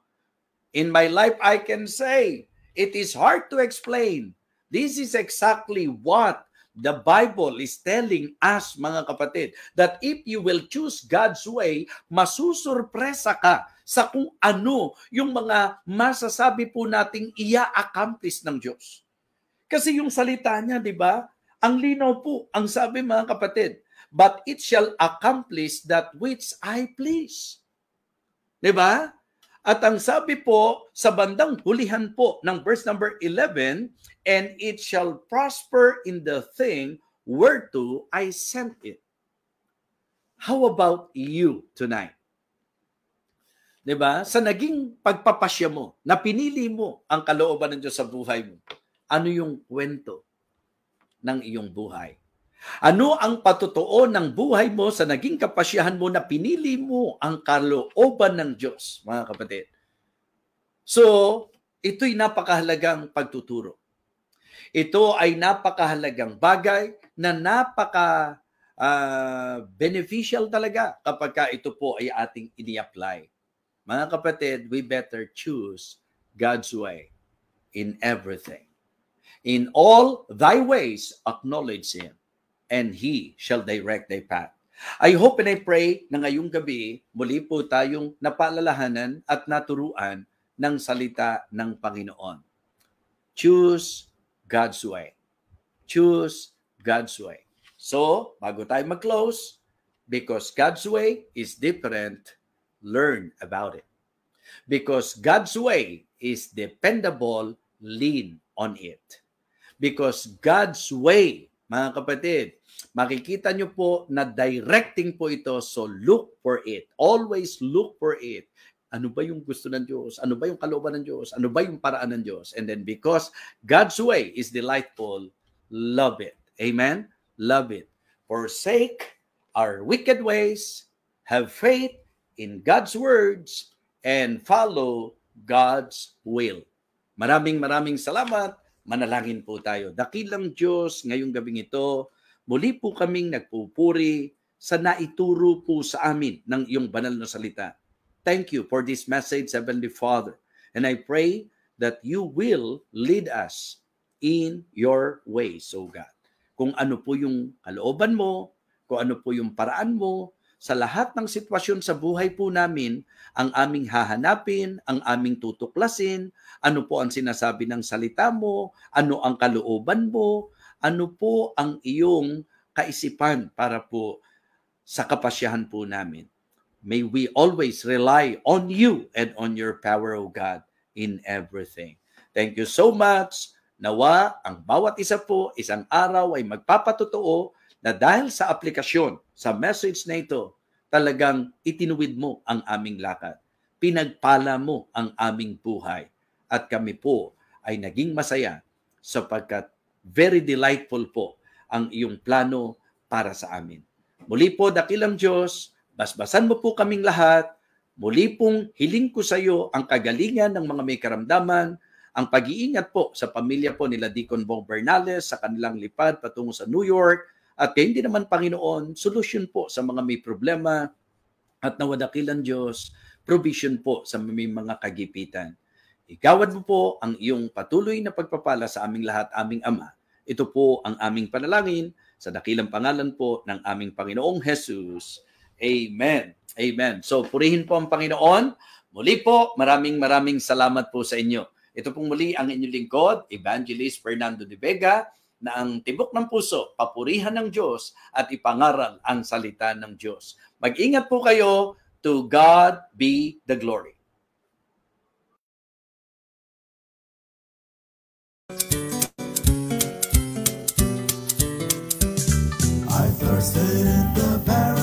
C: In my life, I can say, it is hard to explain. This is exactly what the Bible is telling us, mga kapatid, that if you will choose God's way, masusurpresa ka sa kung ano yung mga masasabi po nating ia-accomplish ng Diyos. Kasi yung salita niya, di ba? Ang linaw po, ang sabi mga kapatid, but it shall accomplish that which I please. Di ba? At ang sabi po sa bandang hulihan po ng verse number 11, and it shall prosper in the thing whereto I sent it. How about you tonight? 'Di ba? Sa naging pagpapasya mo, na pinili mo ang kalooban ng Diyos sa buhay mo, ano yung kwento ng iyong buhay? Ano ang patotoo ng buhay mo sa naging kapasyahan mo na pinili mo ang kalooban ng Diyos, mga kapatid? So, ito'y napakahalagang pagtuturo. Ito ay napakahalagang bagay na beneficial talaga kapag ito po ay ating ini-apply. Mga kapatid, we better choose God's way in everything. In all thy ways, acknowledge Him, and He shall direct thy path. I hope and I pray na ngayong gabi, muli po tayong napaalalahanan at naturuan ng salita ng Panginoon. Choose God's way. Choose God's way. So, bago tayo mag-close, because God's way is different, learn about it. Because God's way is dependable, lean on it. Because God's way, mga kapatid, makikita nyo po na directing po ito, so look for it. Always look for it. Ano ba yung gusto ng Diyos? Ano ba yung kalooban ng Diyos? Ano ba yung paraan ng Diyos? And then because God's way is delightful, love it. Amen? Love it. Forsake our wicked ways, have faith in God's words, and follow God's will. Maraming salamat. Manalangin po tayo. Dakilang Diyos, ngayong gabing ito, muli po kaming nagpupuri sa naituro po sa amin ng iyong banal na salita. Thank you for this message, Heavenly Father. And I pray that you will lead us in your ways, O God. Kung ano po yung kalooban mo, kung ano po yung paraan mo, sa lahat ng sitwasyon sa buhay po namin, ang aming hahanapin, ang aming tutuklasin, ano po ang sinasabi ng salita mo, ano ang kalooban mo, ano po ang iyong kaisipan para po sa kapasyahan po namin. May we always rely on you and on your power, O God, in everything. Thank you so much. Nawa, ang bawat isa po, isang araw ay magpapatotoo na dahil sa aplikasyon, sa message na ito, talagang itinuwid mo ang aming lakad. Pinagpala mo ang aming buhay. At kami po ay naging masaya sapagkat very delightful po ang iyong plano para sa amin. Muli po, dakilang Diyos, basbasan mo po kaming lahat. Muli pong hiling ko sa iyo ang kagalingan ng mga may karamdaman, ang pag-iingat po sa pamilya po nila Deacon Bong Bernales sa kanilang lipad patungo sa New York. At kayo din naman, Panginoon, solusyon po sa mga may problema at nawadakilan Diyos, provision po sa may mga kagipitan. Igawad mo po ang iyong patuloy na pagpapala sa aming lahat, aming Ama. Ito po ang aming panalangin sa dakilang pangalan po ng aming Panginoong Jesus. Amen. Amen. So, purihin po ang Panginoon. Muli po, maraming salamat po sa inyo. Ito pong muli ang inyong lingkod, Evangelist Fernando de Vega, na ang tibok ng puso, papurihan ng Diyos at ipangaral ang salita ng Diyos. Mag-ingat po kayo. To God be the glory.
E: I thirsted in the barren